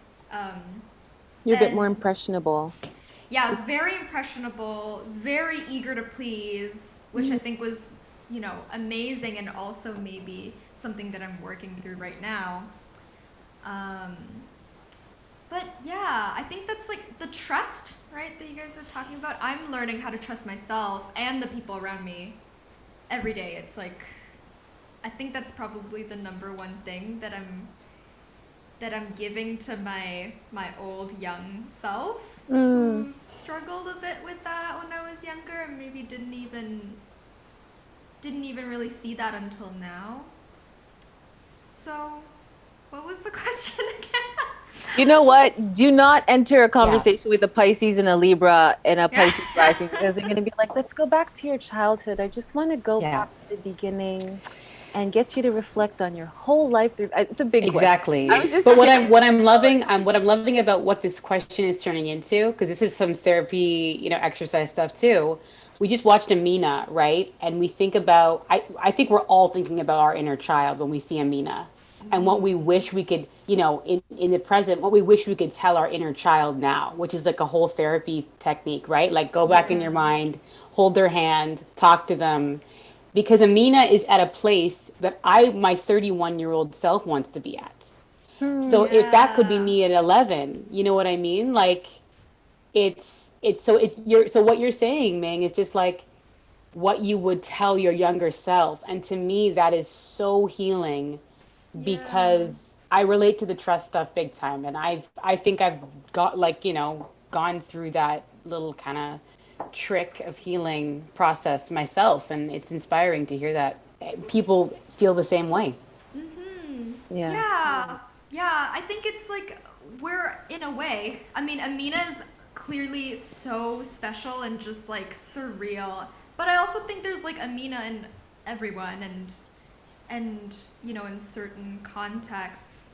Speaker 1: You're a bit more
Speaker 2: And
Speaker 1: impressionable.
Speaker 2: yeah, I was very impressionable, very eager to please, which I think was, amazing and also maybe something that I'm working through right now. Um, but yeah, I think that's like the trust, right, that you guys are talking about. I'm learning how to trust myself and the people around me every day. It's like, I think that's probably the number one thing that I'm giving to my old young self
Speaker 1: Mm.
Speaker 2: who struggled a bit with that when I was younger and maybe didn't even really see that until now. So, what was the question again?
Speaker 1: You know what? Do not enter a
Speaker 3: Yeah.
Speaker 1: conversation with a Pisces and a Libra and a
Speaker 2: Yeah.
Speaker 1: Pisces rising because they're going to be like, let's go back to your childhood. I just want to go
Speaker 3: Yeah.
Speaker 1: back to the beginning and get you to reflect on your whole life. It's a big question. I
Speaker 3: Exactly.
Speaker 1: was just
Speaker 3: But
Speaker 1: curious.
Speaker 3: what I'm loving about what this question is turning into, because this is some therapy, exercise stuff too. We just watched Amina, right? And we think about I think we're all thinking about our inner child when we see Amina and what we wish we could, in the present, what we wish we could tell our inner child now, which is like a whole therapy technique, right? Like go back in
Speaker 2: Yeah.
Speaker 3: your mind, hold their hand, talk to them because Amina is at a place that my 31-year-old self wants to be at. So
Speaker 1: Hmm.
Speaker 3: if that could be
Speaker 2: Yeah.
Speaker 3: me at 11, you know what I mean? Like it's so what you're saying, Ming, is just like what you would tell your younger self. And to me, that is so healing
Speaker 2: Yeah.
Speaker 3: because I relate to the trust stuff big time. And I think I've got like, gone through that little kind of trick of healing process myself. And it's inspiring to hear that people feel the same way.
Speaker 2: Mm-hmm.
Speaker 1: Yeah.
Speaker 2: Yeah. Yeah. I think it's like we're in a way. I mean, Amina's clearly so special and just like surreal. But I also think there's like Amina in everyone and in certain contexts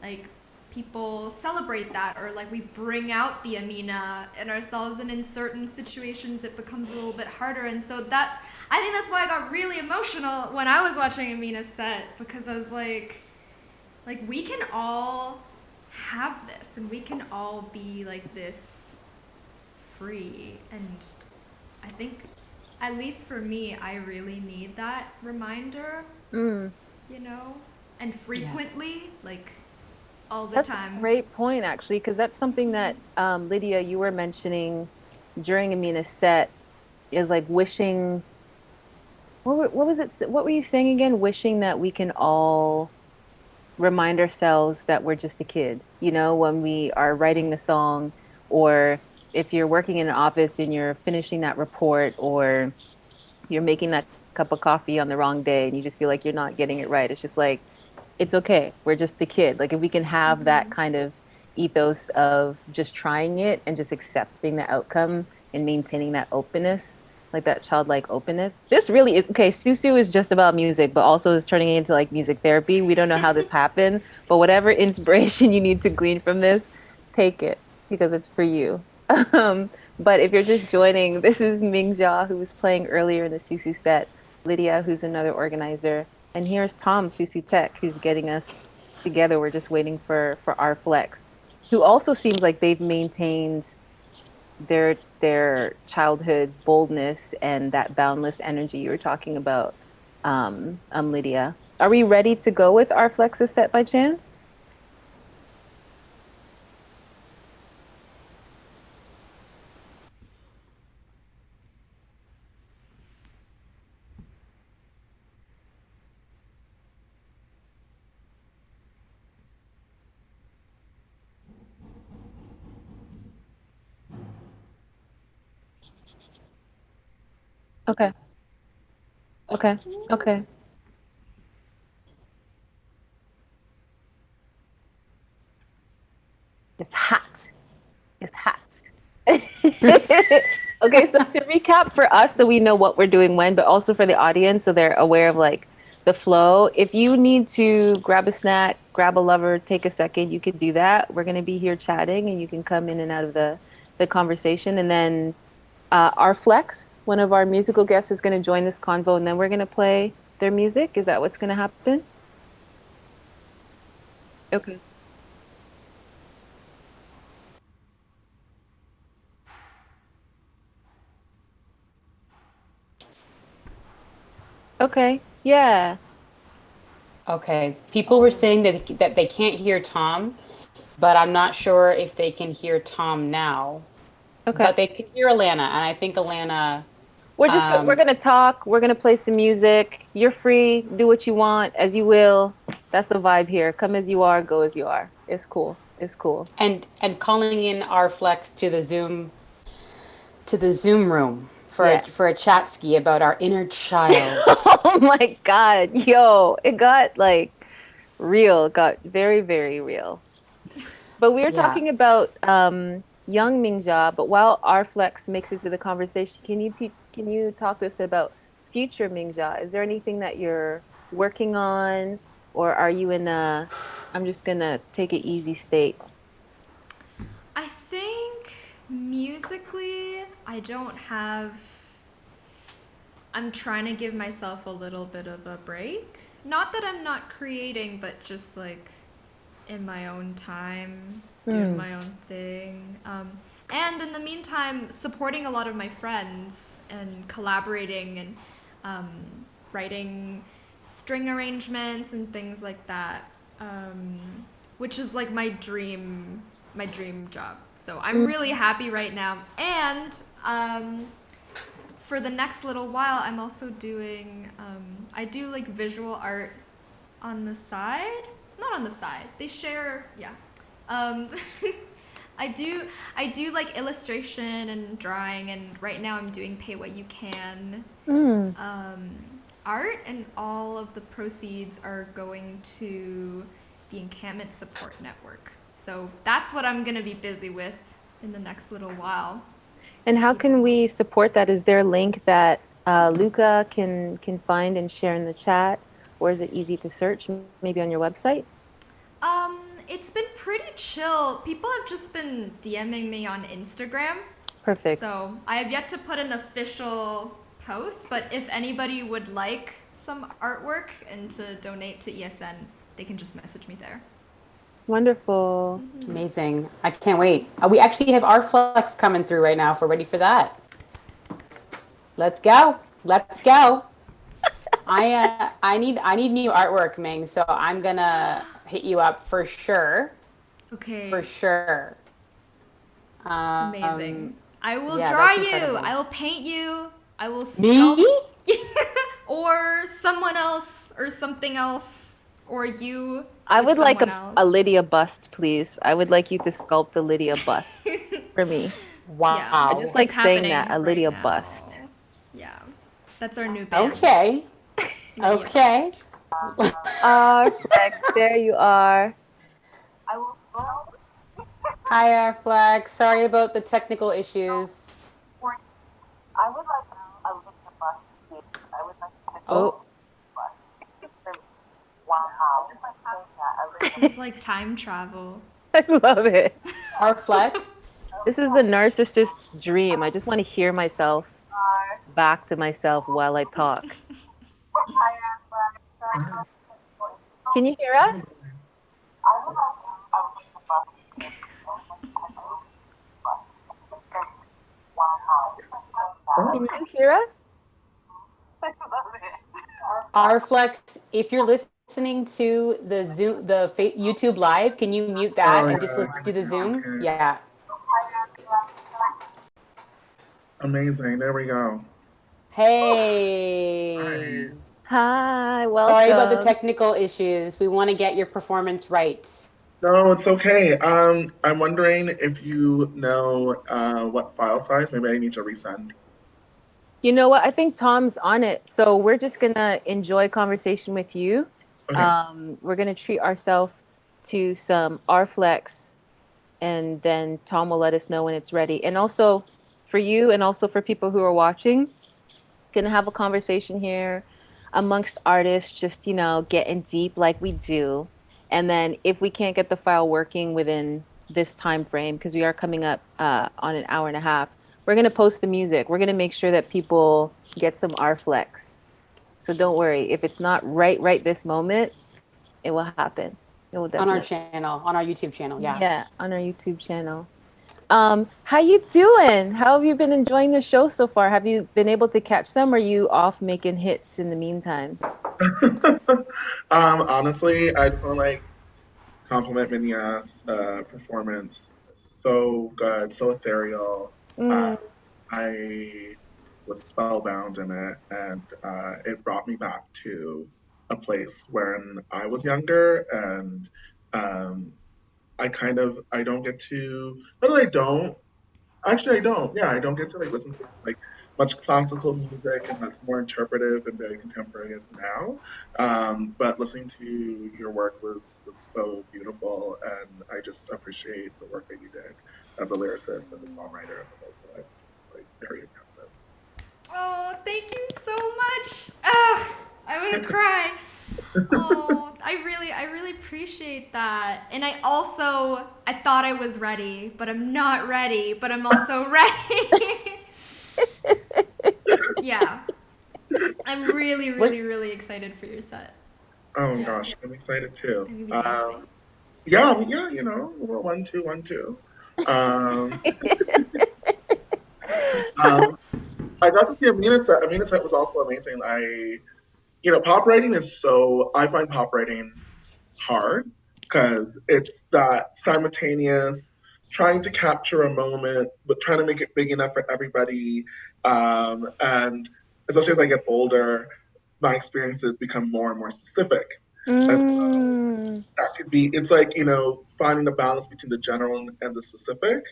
Speaker 2: like people celebrate that or like we bring out the Amina in ourselves and in certain situations it becomes a little bit harder and so that's I think that's why I got really emotional when I was watching Amina's set because I was like we can all have this and we can all be like this free and I think at least for me I really need that reminder,
Speaker 1: Mm.
Speaker 2: you know, and
Speaker 3: Yeah.
Speaker 2: frequently like all the
Speaker 1: That's a
Speaker 2: time.
Speaker 1: great point, actually, because that's something that Lydia, you were mentioning during Amina's set is like wishing. What was it? What were you saying again? Wishing that we can all remind ourselves that we're just a kid, when we are writing the song, or if you're working in an office and you're finishing that report, or you're making that cup of coffee on the wrong day and you just feel like you're not getting it right. It's just like, it's okay. We're just the kid. Like if we can have that
Speaker 2: Mm-hmm.
Speaker 1: kind of ethos of just trying it and just accepting the outcome and maintaining that openness, like that childlike openness. This really is okay. Susu is just about music, but also is turning it into like music therapy. We don't know how this happened, but whatever inspiration you need to glean from this, take it because it's for you. But if you're just joining, this is Mingja, who was playing earlier in the Susu set, Lydia, who's another organizer, and here's Tom, Susu Tech, who's getting us together. We're just waiting for our flex, who also seems like they've maintained their childhood boldness and that boundless energy you were talking about, Lydia. Are we ready to go with our flexes set by chance? Okay. Okay. Okay. It's hot. It's hot. Okay, so to recap for us, so we know what we're doing when, but also for the audience, so they're aware of like the flow. If you need to grab a snack, grab a lover, take a second, you could do that. We're gonna be here chatting, and you can come in and out of the conversation. And then our flex, one of our musical guests, is gonna join this convo, and then we're gonna play their music. Is that what's gonna happen? Okay. Okay. Yeah.
Speaker 3: Okay. People were saying that they can't hear Tom, but I'm not sure if they can hear Tom now.
Speaker 1: Okay.
Speaker 3: But they can hear Alana, and I think Alana.
Speaker 1: We're
Speaker 3: Um,
Speaker 1: gonna talk. We're gonna play some music. You're free. Do what you want as you will. That's the vibe here. Come as you are, go as you are. It's cool. It's cool.
Speaker 3: and calling in our flex to the Zoom room for
Speaker 1: Yeah.
Speaker 3: a chat ski about our inner child.
Speaker 1: Oh my God. Yo, it got like real. It got very, very real. But we were
Speaker 3: Yeah.
Speaker 1: talking about young Mingja, but while our flex makes it to the conversation, can you talk to us about future Mingja? Is there anything that you're working on, or are you in a I'm just gonna take it easy state?
Speaker 2: I think musically, I don't have. I'm trying to give myself a little bit of a break. Not that I'm not creating, but just like in my own time, doing
Speaker 1: Hmm.
Speaker 2: my own thing. And in the meantime, supporting a lot of my friends and collaborating and um, writing string arrangements and things like that, which is like my dream job. So I'm really happy right now. And for the next little while, I'm also doing, I do like visual art on the side. Not on the side. They share, yeah. Um, I do, I do like illustration and drawing, and right now I'm doing pay what you can
Speaker 1: Mm.
Speaker 2: um, art, and all of the proceeds are going to the Encampment Support Network. So that's what I'm gonna be busy with in the next little while.
Speaker 1: And how
Speaker 2: Keep
Speaker 1: can we support that? Is there a link that Luca can find and share in the chat, or is it easy to search maybe on your website?
Speaker 2: It's been pretty chill. People have just been DMing me on Instagram.
Speaker 1: Perfect.
Speaker 2: So I have yet to put an official post, but if anybody would like some artwork and to donate to ESN, they can just message me there.
Speaker 1: Wonderful.
Speaker 3: Amazing. I can't wait. We actually have our flex coming through right now if we're ready for that. Let's go. Let's go. I need new artwork, Ming, so I'm gonna hit you up for sure.
Speaker 2: Okay.
Speaker 3: For sure.
Speaker 2: Amazing. I will
Speaker 3: yeah,
Speaker 2: draw
Speaker 3: that's
Speaker 2: you.
Speaker 3: incredible.
Speaker 2: I will paint you. I will
Speaker 3: Me?
Speaker 2: sculpt or someone else or something else or you.
Speaker 1: I
Speaker 2: with
Speaker 1: would like
Speaker 2: someone
Speaker 1: a
Speaker 2: else.
Speaker 1: Lydia bust, please. I would like you to sculpt a Lydia bust for me.
Speaker 3: Wow.
Speaker 2: Yeah.
Speaker 1: I just like
Speaker 2: It's
Speaker 1: saying that,
Speaker 2: happening
Speaker 1: a Lydia
Speaker 2: right
Speaker 1: bust.
Speaker 2: now. Yeah. That's our new band.
Speaker 3: Okay.
Speaker 2: Lydia
Speaker 3: Okay.
Speaker 2: Bust.
Speaker 1: Flex, there you are.
Speaker 3: Hi, Arflex. Sorry about the technical issues.
Speaker 1: Oh,
Speaker 2: This is like time travel.
Speaker 1: I love it.
Speaker 3: Arflex.
Speaker 1: This is a narcissist's dream. I just want to hear myself back to myself while I talk. Can you hear us? Can you hear us?
Speaker 3: Arflex, if you're listening to the Zoom, YouTube live, can you mute that and just let's do the Zoom? Yeah.
Speaker 8: Amazing. There we go.
Speaker 3: Hey.
Speaker 1: Hi, welcome.
Speaker 3: Sorry about the technical issues. We want to get your performance right.
Speaker 8: No, it's okay. I'm wondering if you know what file size. Maybe I need to resend.
Speaker 1: You know what? I think Tom's on it. So we're just going to enjoy conversation with you.
Speaker 8: Okay.
Speaker 1: We're going to treat ourselves to some Rflex, and then Tom will let us know when it's ready. And also for you and also for people who are watching, going to have a conversation here amongst artists, just, getting deep like we do. And then if we can't get the file working within this time frame, because we are coming up on an hour and a half, we're going to post the music. We're going to make sure that people get some Rflex. So don't worry. If it's not right this moment, it will happen. It will definitely.
Speaker 3: On our channel, on our YouTube channel, yeah.
Speaker 1: Yeah, on our YouTube channel. How you doing? How have you been enjoying the show so far? Have you been able to catch some, or are you off making hits in the meantime?
Speaker 8: Honestly, I just want to compliment Minya's performance. So good, so ethereal. I was spellbound in it, and it brought me back to a place when I was younger, and I don't get to, not that I don't, actually I don't, yeah, I don't get to listen to much classical music, and that's more interpretive and very contemporary as now. But listening to your work was so beautiful, and I just appreciate the work that you did as a lyricist, as a songwriter, as a vocalist. It's very impressive.
Speaker 2: Oh, thank you so much. Ah, I'm gonna cry. Oh, I really appreciate that. And I thought I was ready, but I'm not ready, but I'm also ready. Yeah. I'm really excited for your set.
Speaker 8: Oh gosh, I'm excited too.
Speaker 2: I'm gonna be dancing.
Speaker 8: Yeah, a little 1 2 1 2. I got to see Amina's set. Amina's set was also amazing. Pop writing I find pop writing hard because it's that simultaneous trying to capture a moment, but trying to make it big enough for everybody. And especially as I get older, my experiences become more and more specific. And so
Speaker 1: Mm,
Speaker 8: that could be, it's like, finding the balance between the general and the specific.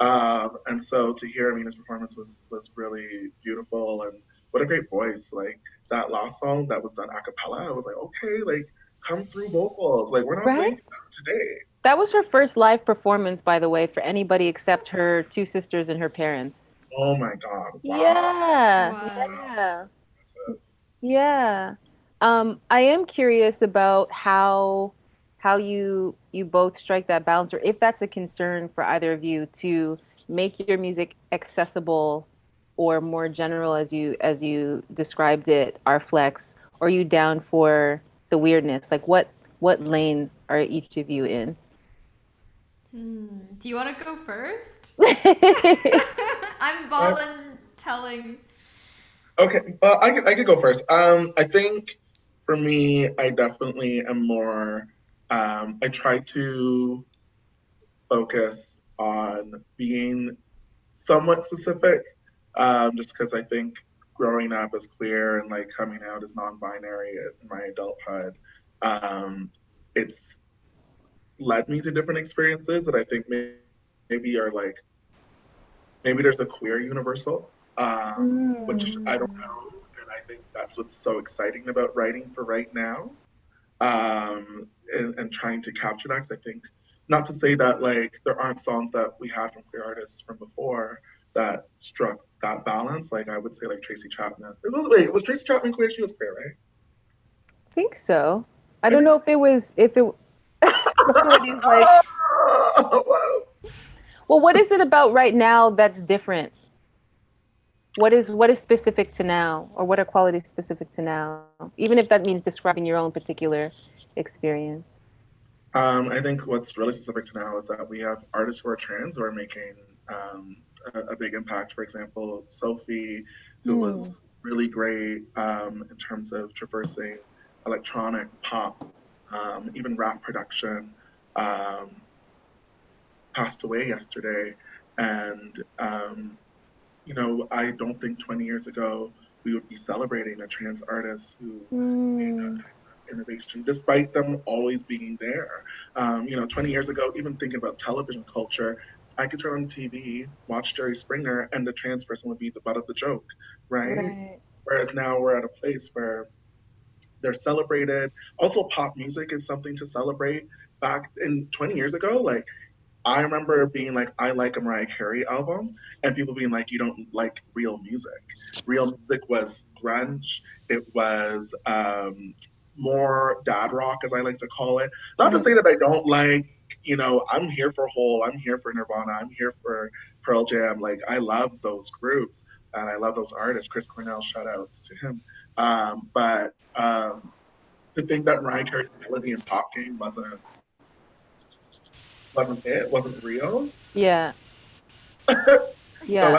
Speaker 8: And so to hear Amina's performance was really beautiful, and what a great voice. Like that last song that was done a cappella, I was like, okay, like come through vocals. Like we're not
Speaker 1: right?
Speaker 8: playing it down today.
Speaker 1: That was her first live performance, by the way, for anybody except her two sisters and her parents.
Speaker 8: Oh my God. Wow.
Speaker 1: Yeah,
Speaker 7: Was.
Speaker 8: Wow.
Speaker 1: yeah,
Speaker 8: Impressive.
Speaker 1: yeah. I am curious about how you both strike that balance, or if that's a concern for either of you to make your music accessible or more general as you described it, our flex, or are you down for the weirdness? Like what lane are each of you in?
Speaker 2: Do you want to go first?
Speaker 1: I
Speaker 2: I'm
Speaker 8: Uh,
Speaker 2: voluntelling.
Speaker 8: okay, I could go first. I think for me, I definitely am more. I try to focus on being somewhat specific, just because I think growing up as queer and like coming out as non-binary in my adulthood, um, it's led me to different experiences that I think maybe are like maybe there's a queer universal, which I don't know, and I think that's what's so exciting about writing for right now, and trying to capture that. Because I think not to say that like there aren't songs that we had from queer artists from before that struck that balance. Like I would say like Tracy Chapman. Was Tracy Chapman queer? She was queer, right?
Speaker 1: think so. I
Speaker 8: I
Speaker 1: don't
Speaker 8: think
Speaker 1: know
Speaker 8: so.
Speaker 1: if it was if it nobody's like,
Speaker 8: Wow.
Speaker 1: well, what is it about right now that's different? What is specific to now, or what are qualities specific to now? Even if that means describing your own particular experience.
Speaker 8: I think what's really specific to now is that we have artists who are trans who are making um, a big impact. For example, Sophie, who
Speaker 1: Hmm.
Speaker 8: was really great in terms of traversing electronic, pop, even rap production, um, passed away yesterday. And, I don't think 20 years ago we would be celebrating a trans artist who made that
Speaker 1: Hmm.
Speaker 8: kind of innovation, despite them always being there. 20 years ago, even thinking about television culture, I could turn on TV, watch Jerry Springer, and the trans person would be the butt of the joke, right?
Speaker 1: Right.
Speaker 8: Whereas now we're at a place where they're celebrated. Also, pop music is something to celebrate. Back in 20 years ago, like I remember being like, I like a Mariah Carey album, and people being like, you don't like real music. Real music was grunge. It was more dad rock, as I like to call it. Not to
Speaker 1: Mm.
Speaker 8: say that I don't like, I'm here for Hole, I'm here for Nirvana, I'm here for Pearl Jam. Like, I love those groups and I love those artists. Chris Cornell, shout outs to him. But to think that Mariah Carey's melody and pop game wasn't real.
Speaker 1: Yeah.
Speaker 8: So
Speaker 1: Yeah.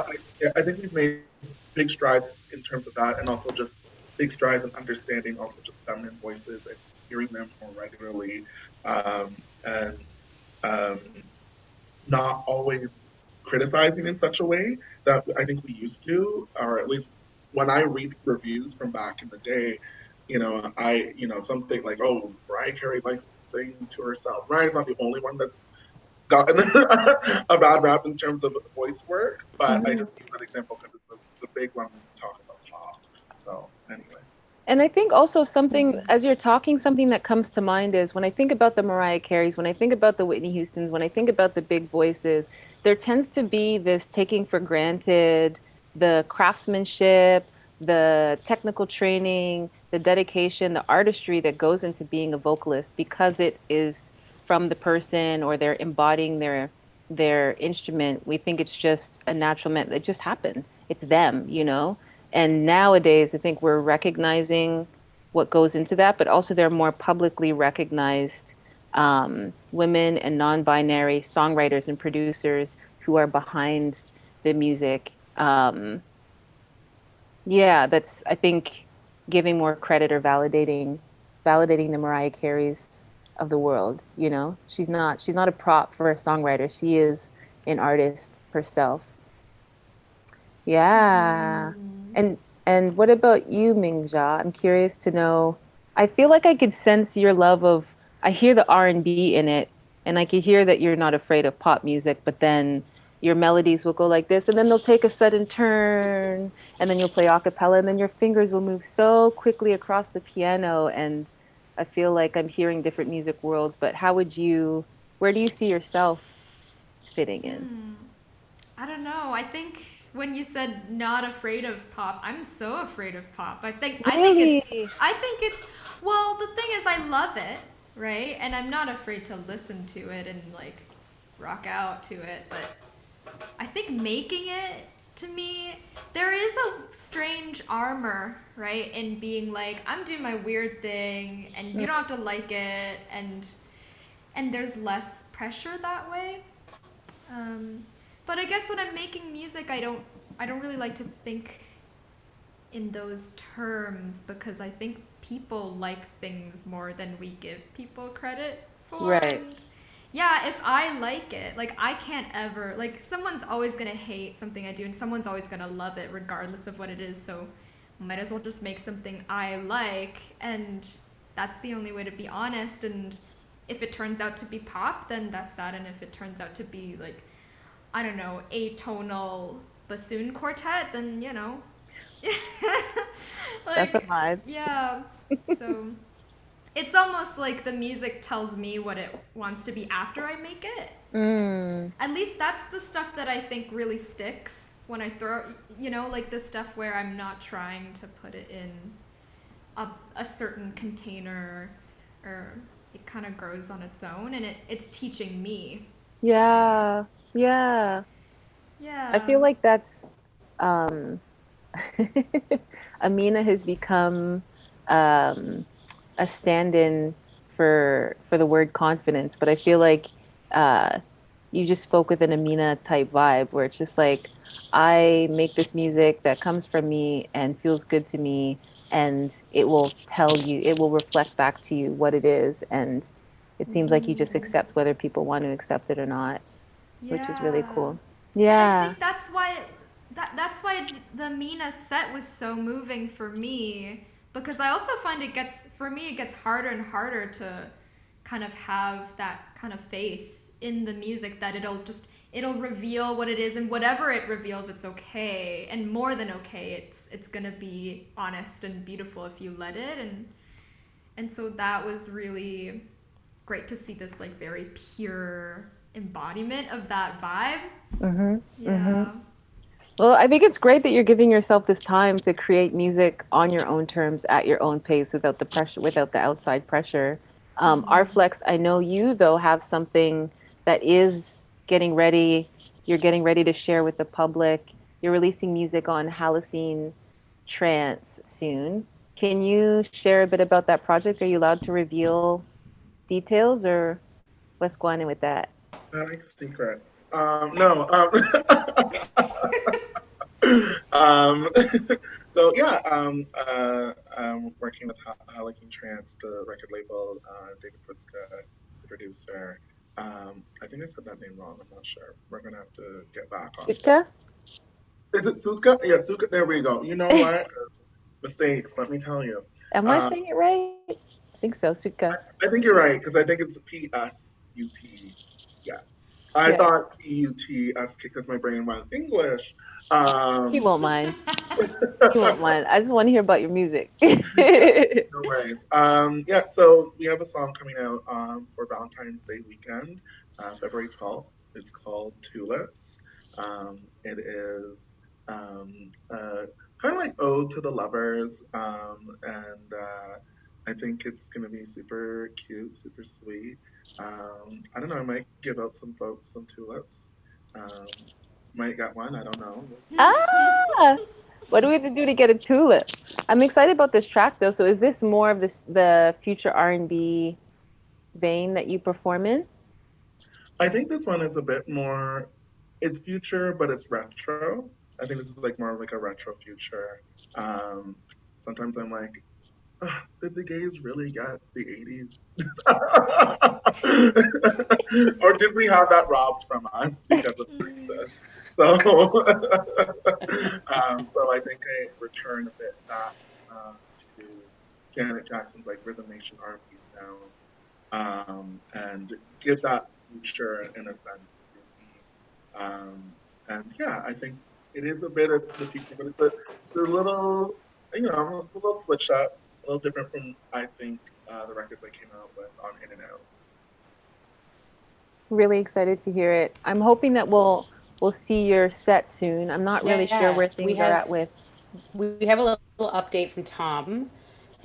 Speaker 8: I think we've made big strides in terms of that, and also just big strides in understanding also just feminine voices and hearing them more regularly, and um, not always criticizing in such a way that I think we used to, or at least when I read reviews from back in the day. Something like, oh, Mariah Carey likes to sing to herself. Mariah's not the only one that's gotten a bad rap in terms of voice work, but I
Speaker 1: Mhm.
Speaker 8: just use that example because it's a big one when we talk about pop. So anyway,
Speaker 1: And I think also something, as you're talking, something that comes to mind is when I think about the Mariah Careys, when I think about the Whitney Houstons, when I think about the big voices, there tends to be this taking for granted the craftsmanship, the technical training, the dedication, the artistry that goes into being a vocalist because it is from the person or they're embodying their instrument. We think it's just a natural it just happened. It's them. And nowadays, I think we're recognizing what goes into that, but also there are more publicly recognized women and non-binary songwriters and producers who are behind the music. Yeah, that's I think giving more credit or validating the Mariah Careys of the world. She's not a prop for a songwriter. She is an artist herself. Yeah. And what about you, Mingja? I'm curious to know. I feel like I could sense your love of I hear the R&B in it, and I could hear that you're not afraid of pop music, but then your melodies will go like this, and then they'll take a sudden turn, and then you'll play a cappella, and then your fingers will move so quickly across the piano, and I feel like I'm hearing different music worlds, but where do you see yourself fitting in?
Speaker 2: I don't know. I think when you said not afraid of pop, I'm so afraid of pop.
Speaker 1: Really?
Speaker 2: I think it's well, the thing is I love it, right? And I'm not afraid to listen to it and like rock out to it, but I think making it to me there is a strange armor, right? In being like I'm doing my weird thing and you don't have to like it and there's less pressure that way. Um, but I guess when I'm making music, I don't really like to think in those terms because I think people like things more than we give people credit for.
Speaker 1: Right.
Speaker 2: And yeah, if I like it, like I can't ever like someone's always gonna hate something I do, and someone's always gonna love it regardless of what it is. So might as well just make something I like, and that's the only way to be honest. And if it turns out to be pop, then that's that. And if it turns out to be like I don't know, atonal bassoon quartet, then you know,
Speaker 1: That's a
Speaker 2: like
Speaker 1: vibe.
Speaker 2: yeah. So it's almost like the music tells me what it wants to be after I make it.
Speaker 1: Mm.
Speaker 2: At least that's the stuff that I think really sticks when I throw, you know, like the stuff where I'm not trying to put it in a certain container or it kind of grows on its own and it's teaching me, right?
Speaker 1: Yeah. Yeah. I
Speaker 2: Yeah.
Speaker 1: feel like that's um Amina has become um a stand-in for the word confidence, but I feel like uh you just spoke with an Amina type vibe where it's just like I make this music that comes from me and feels good to me, and it will tell you, it will reflect back to you what it is, and it seems like you just accept whether people want to accept it or not, which is really
Speaker 2: Yeah.
Speaker 1: cool.
Speaker 2: And I
Speaker 1: Yeah.
Speaker 2: think that's why the Mina set was so moving for me because I also find it gets for me it gets harder and harder to kind of have that kind of faith in the music that it'll reveal what it is and whatever it reveals it's okay and more than okay it's going to be honest and beautiful if you let it and so that was really great to see this like very pure embodiment of that vibe.
Speaker 1: Mhm. Mhm.
Speaker 2: Yeah.
Speaker 1: Well, I think it's great that you're giving yourself this time to create music on your own terms at your own pace without the pressure, without the outside pressure. Arflex, I know you though have something that is getting ready. You're getting ready to share with the public. You're releasing music on Halocene Trance soon. Can you share a bit about that project? Are you allowed to reveal details, or what's going on with that?
Speaker 8: I like secrets. No. um, so yeah, I'm working with Harlequin Trance, the record label. David Pritzker, the producer. I think I said that name wrong. I'm not sure. We're gonna have to get back on.
Speaker 1: Sutka?
Speaker 8: Is it Suska? Yeah, Suka. There we go. You know what? Mistakes. Let me tell you.
Speaker 1: Am I
Speaker 8: Um,
Speaker 1: saying it right? I think so, Sutka.
Speaker 8: I think you're right because I think it's PSUT. Yeah, I
Speaker 1: Yeah.
Speaker 8: thought PUTS because my brain went English.
Speaker 1: He
Speaker 8: Um,
Speaker 1: won't mind. He won't mind. I just want to hear about your music.
Speaker 8: yes, no worries. Yeah, so we have a song coming out for Valentine's Day weekend, February 12th. It's called Tulips. It is kind of like Ode to the Lovers, and I think it's going to be super cute, super sweet. I don't know, I might give out some folks some tulips. Um, might get one, I don't know. We'll see.
Speaker 1: Ah, what do we have to do to get a tulip? I'm excited about this track though. So is this more of the future R&B vein that you perform in?
Speaker 8: I think this one is a bit more, it's future, but it's retro. I think this is like more of like a retro future. Um, sometimes I'm like, Did the gays really get the 80s? Or did we have that robbed from us because of crisis? So, so I think I return a bit back to Janet Jackson's like Rhythm Nation R&B sound, and give that future in a sense to me. And yeah, I think it is a bit of the future, but it's a little, it's a little switch up, a little different from I think the records I came out with on In and Out.
Speaker 1: Really excited to hear it. I'm hoping that we'll see your set soon. I'm not really sure
Speaker 3: Yeah,
Speaker 1: where things are at with.
Speaker 3: we have a little update from Tom.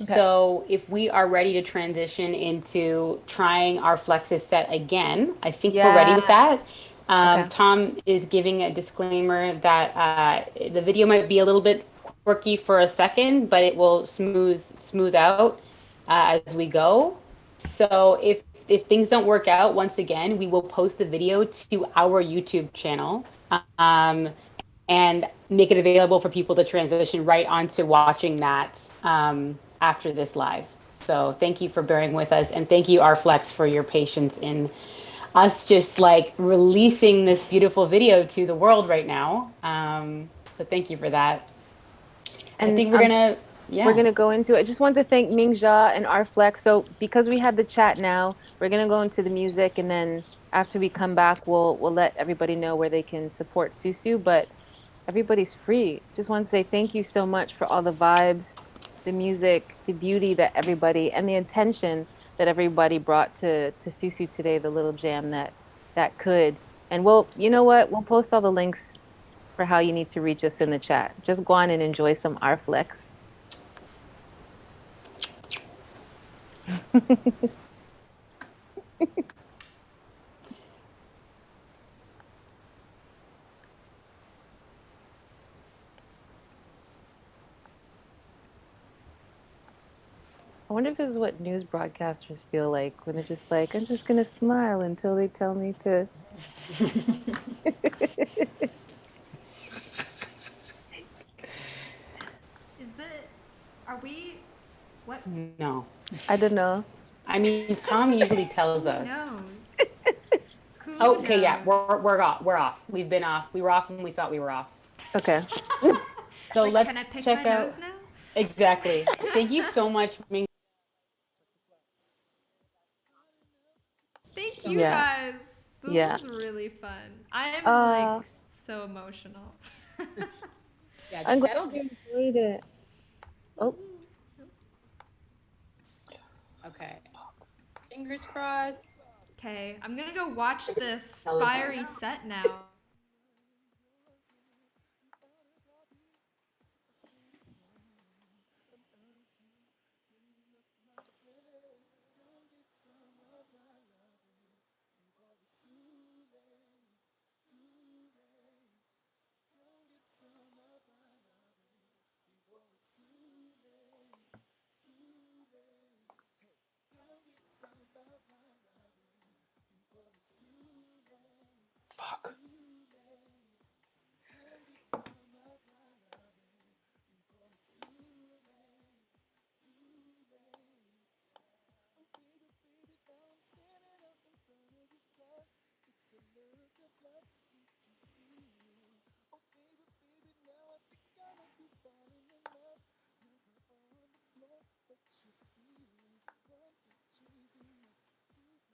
Speaker 1: Okay.
Speaker 3: So if we are ready to transition into trying our Flexus set again, I think we're ready
Speaker 1: Yeah.
Speaker 3: with that.
Speaker 1: Okay.
Speaker 3: Tom is giving a disclaimer that the video might be a little bit quirky for a second, but it will smooth out as we go. So if things don't work out, once again, we will post the video to our YouTube channel. And make it available for people to transition right onto watching that after this live. So thank you for bearing with us, and thank you, Rflex, for your patience in us just like releasing this beautiful video to the world right now. So thank you for that. I
Speaker 1: And
Speaker 3: think we're gonna,
Speaker 1: we're
Speaker 3: yeah.
Speaker 1: gonna go into it. I just want to thank Mingja and Arflex. So because we had the chat now, we're gonna go into the music, and then after we come back, we'll let everybody know where they can support Susu. But everybody's free. Just want to say thank you so much for all the vibes, the music, the beauty that everybody, and the attention that everybody brought to Susu today. The little jam that could. And we'll, you know what? We'll post all the links for how you need to reach us in the chat. Just go on and enjoy some Arflex. I wonder if this is what news broadcasters feel like when they're just like, I'm just gonna smile until they tell me to.
Speaker 2: Is it? Are we? What?
Speaker 3: No.
Speaker 1: I don't know.
Speaker 3: I mean, Tom usually tells
Speaker 2: Who
Speaker 3: us.
Speaker 2: knows?
Speaker 3: Oh,
Speaker 2: Who
Speaker 3: okay, yeah,
Speaker 2: knows?
Speaker 3: we're off. We're off. We've been off. We were off when we thought we were off.
Speaker 1: Okay.
Speaker 3: So
Speaker 2: Like,
Speaker 3: let's
Speaker 2: can I pick my
Speaker 3: check
Speaker 2: nose
Speaker 3: out.
Speaker 2: now?
Speaker 3: Exactly. Thank you so much, Ming.
Speaker 2: Thank you
Speaker 1: Yeah.
Speaker 2: guys. This
Speaker 1: Yeah.
Speaker 2: is really fun. I am
Speaker 1: Uh,
Speaker 2: like so emotional.
Speaker 3: Yeah,
Speaker 1: I'm glad
Speaker 3: that'll do.
Speaker 1: you enjoyed it. Oh,
Speaker 3: Okay. Fingers crossed.
Speaker 2: Okay, I'm gonna go watch this
Speaker 3: Tell us all.
Speaker 2: fiery set now.
Speaker 8: Fuck.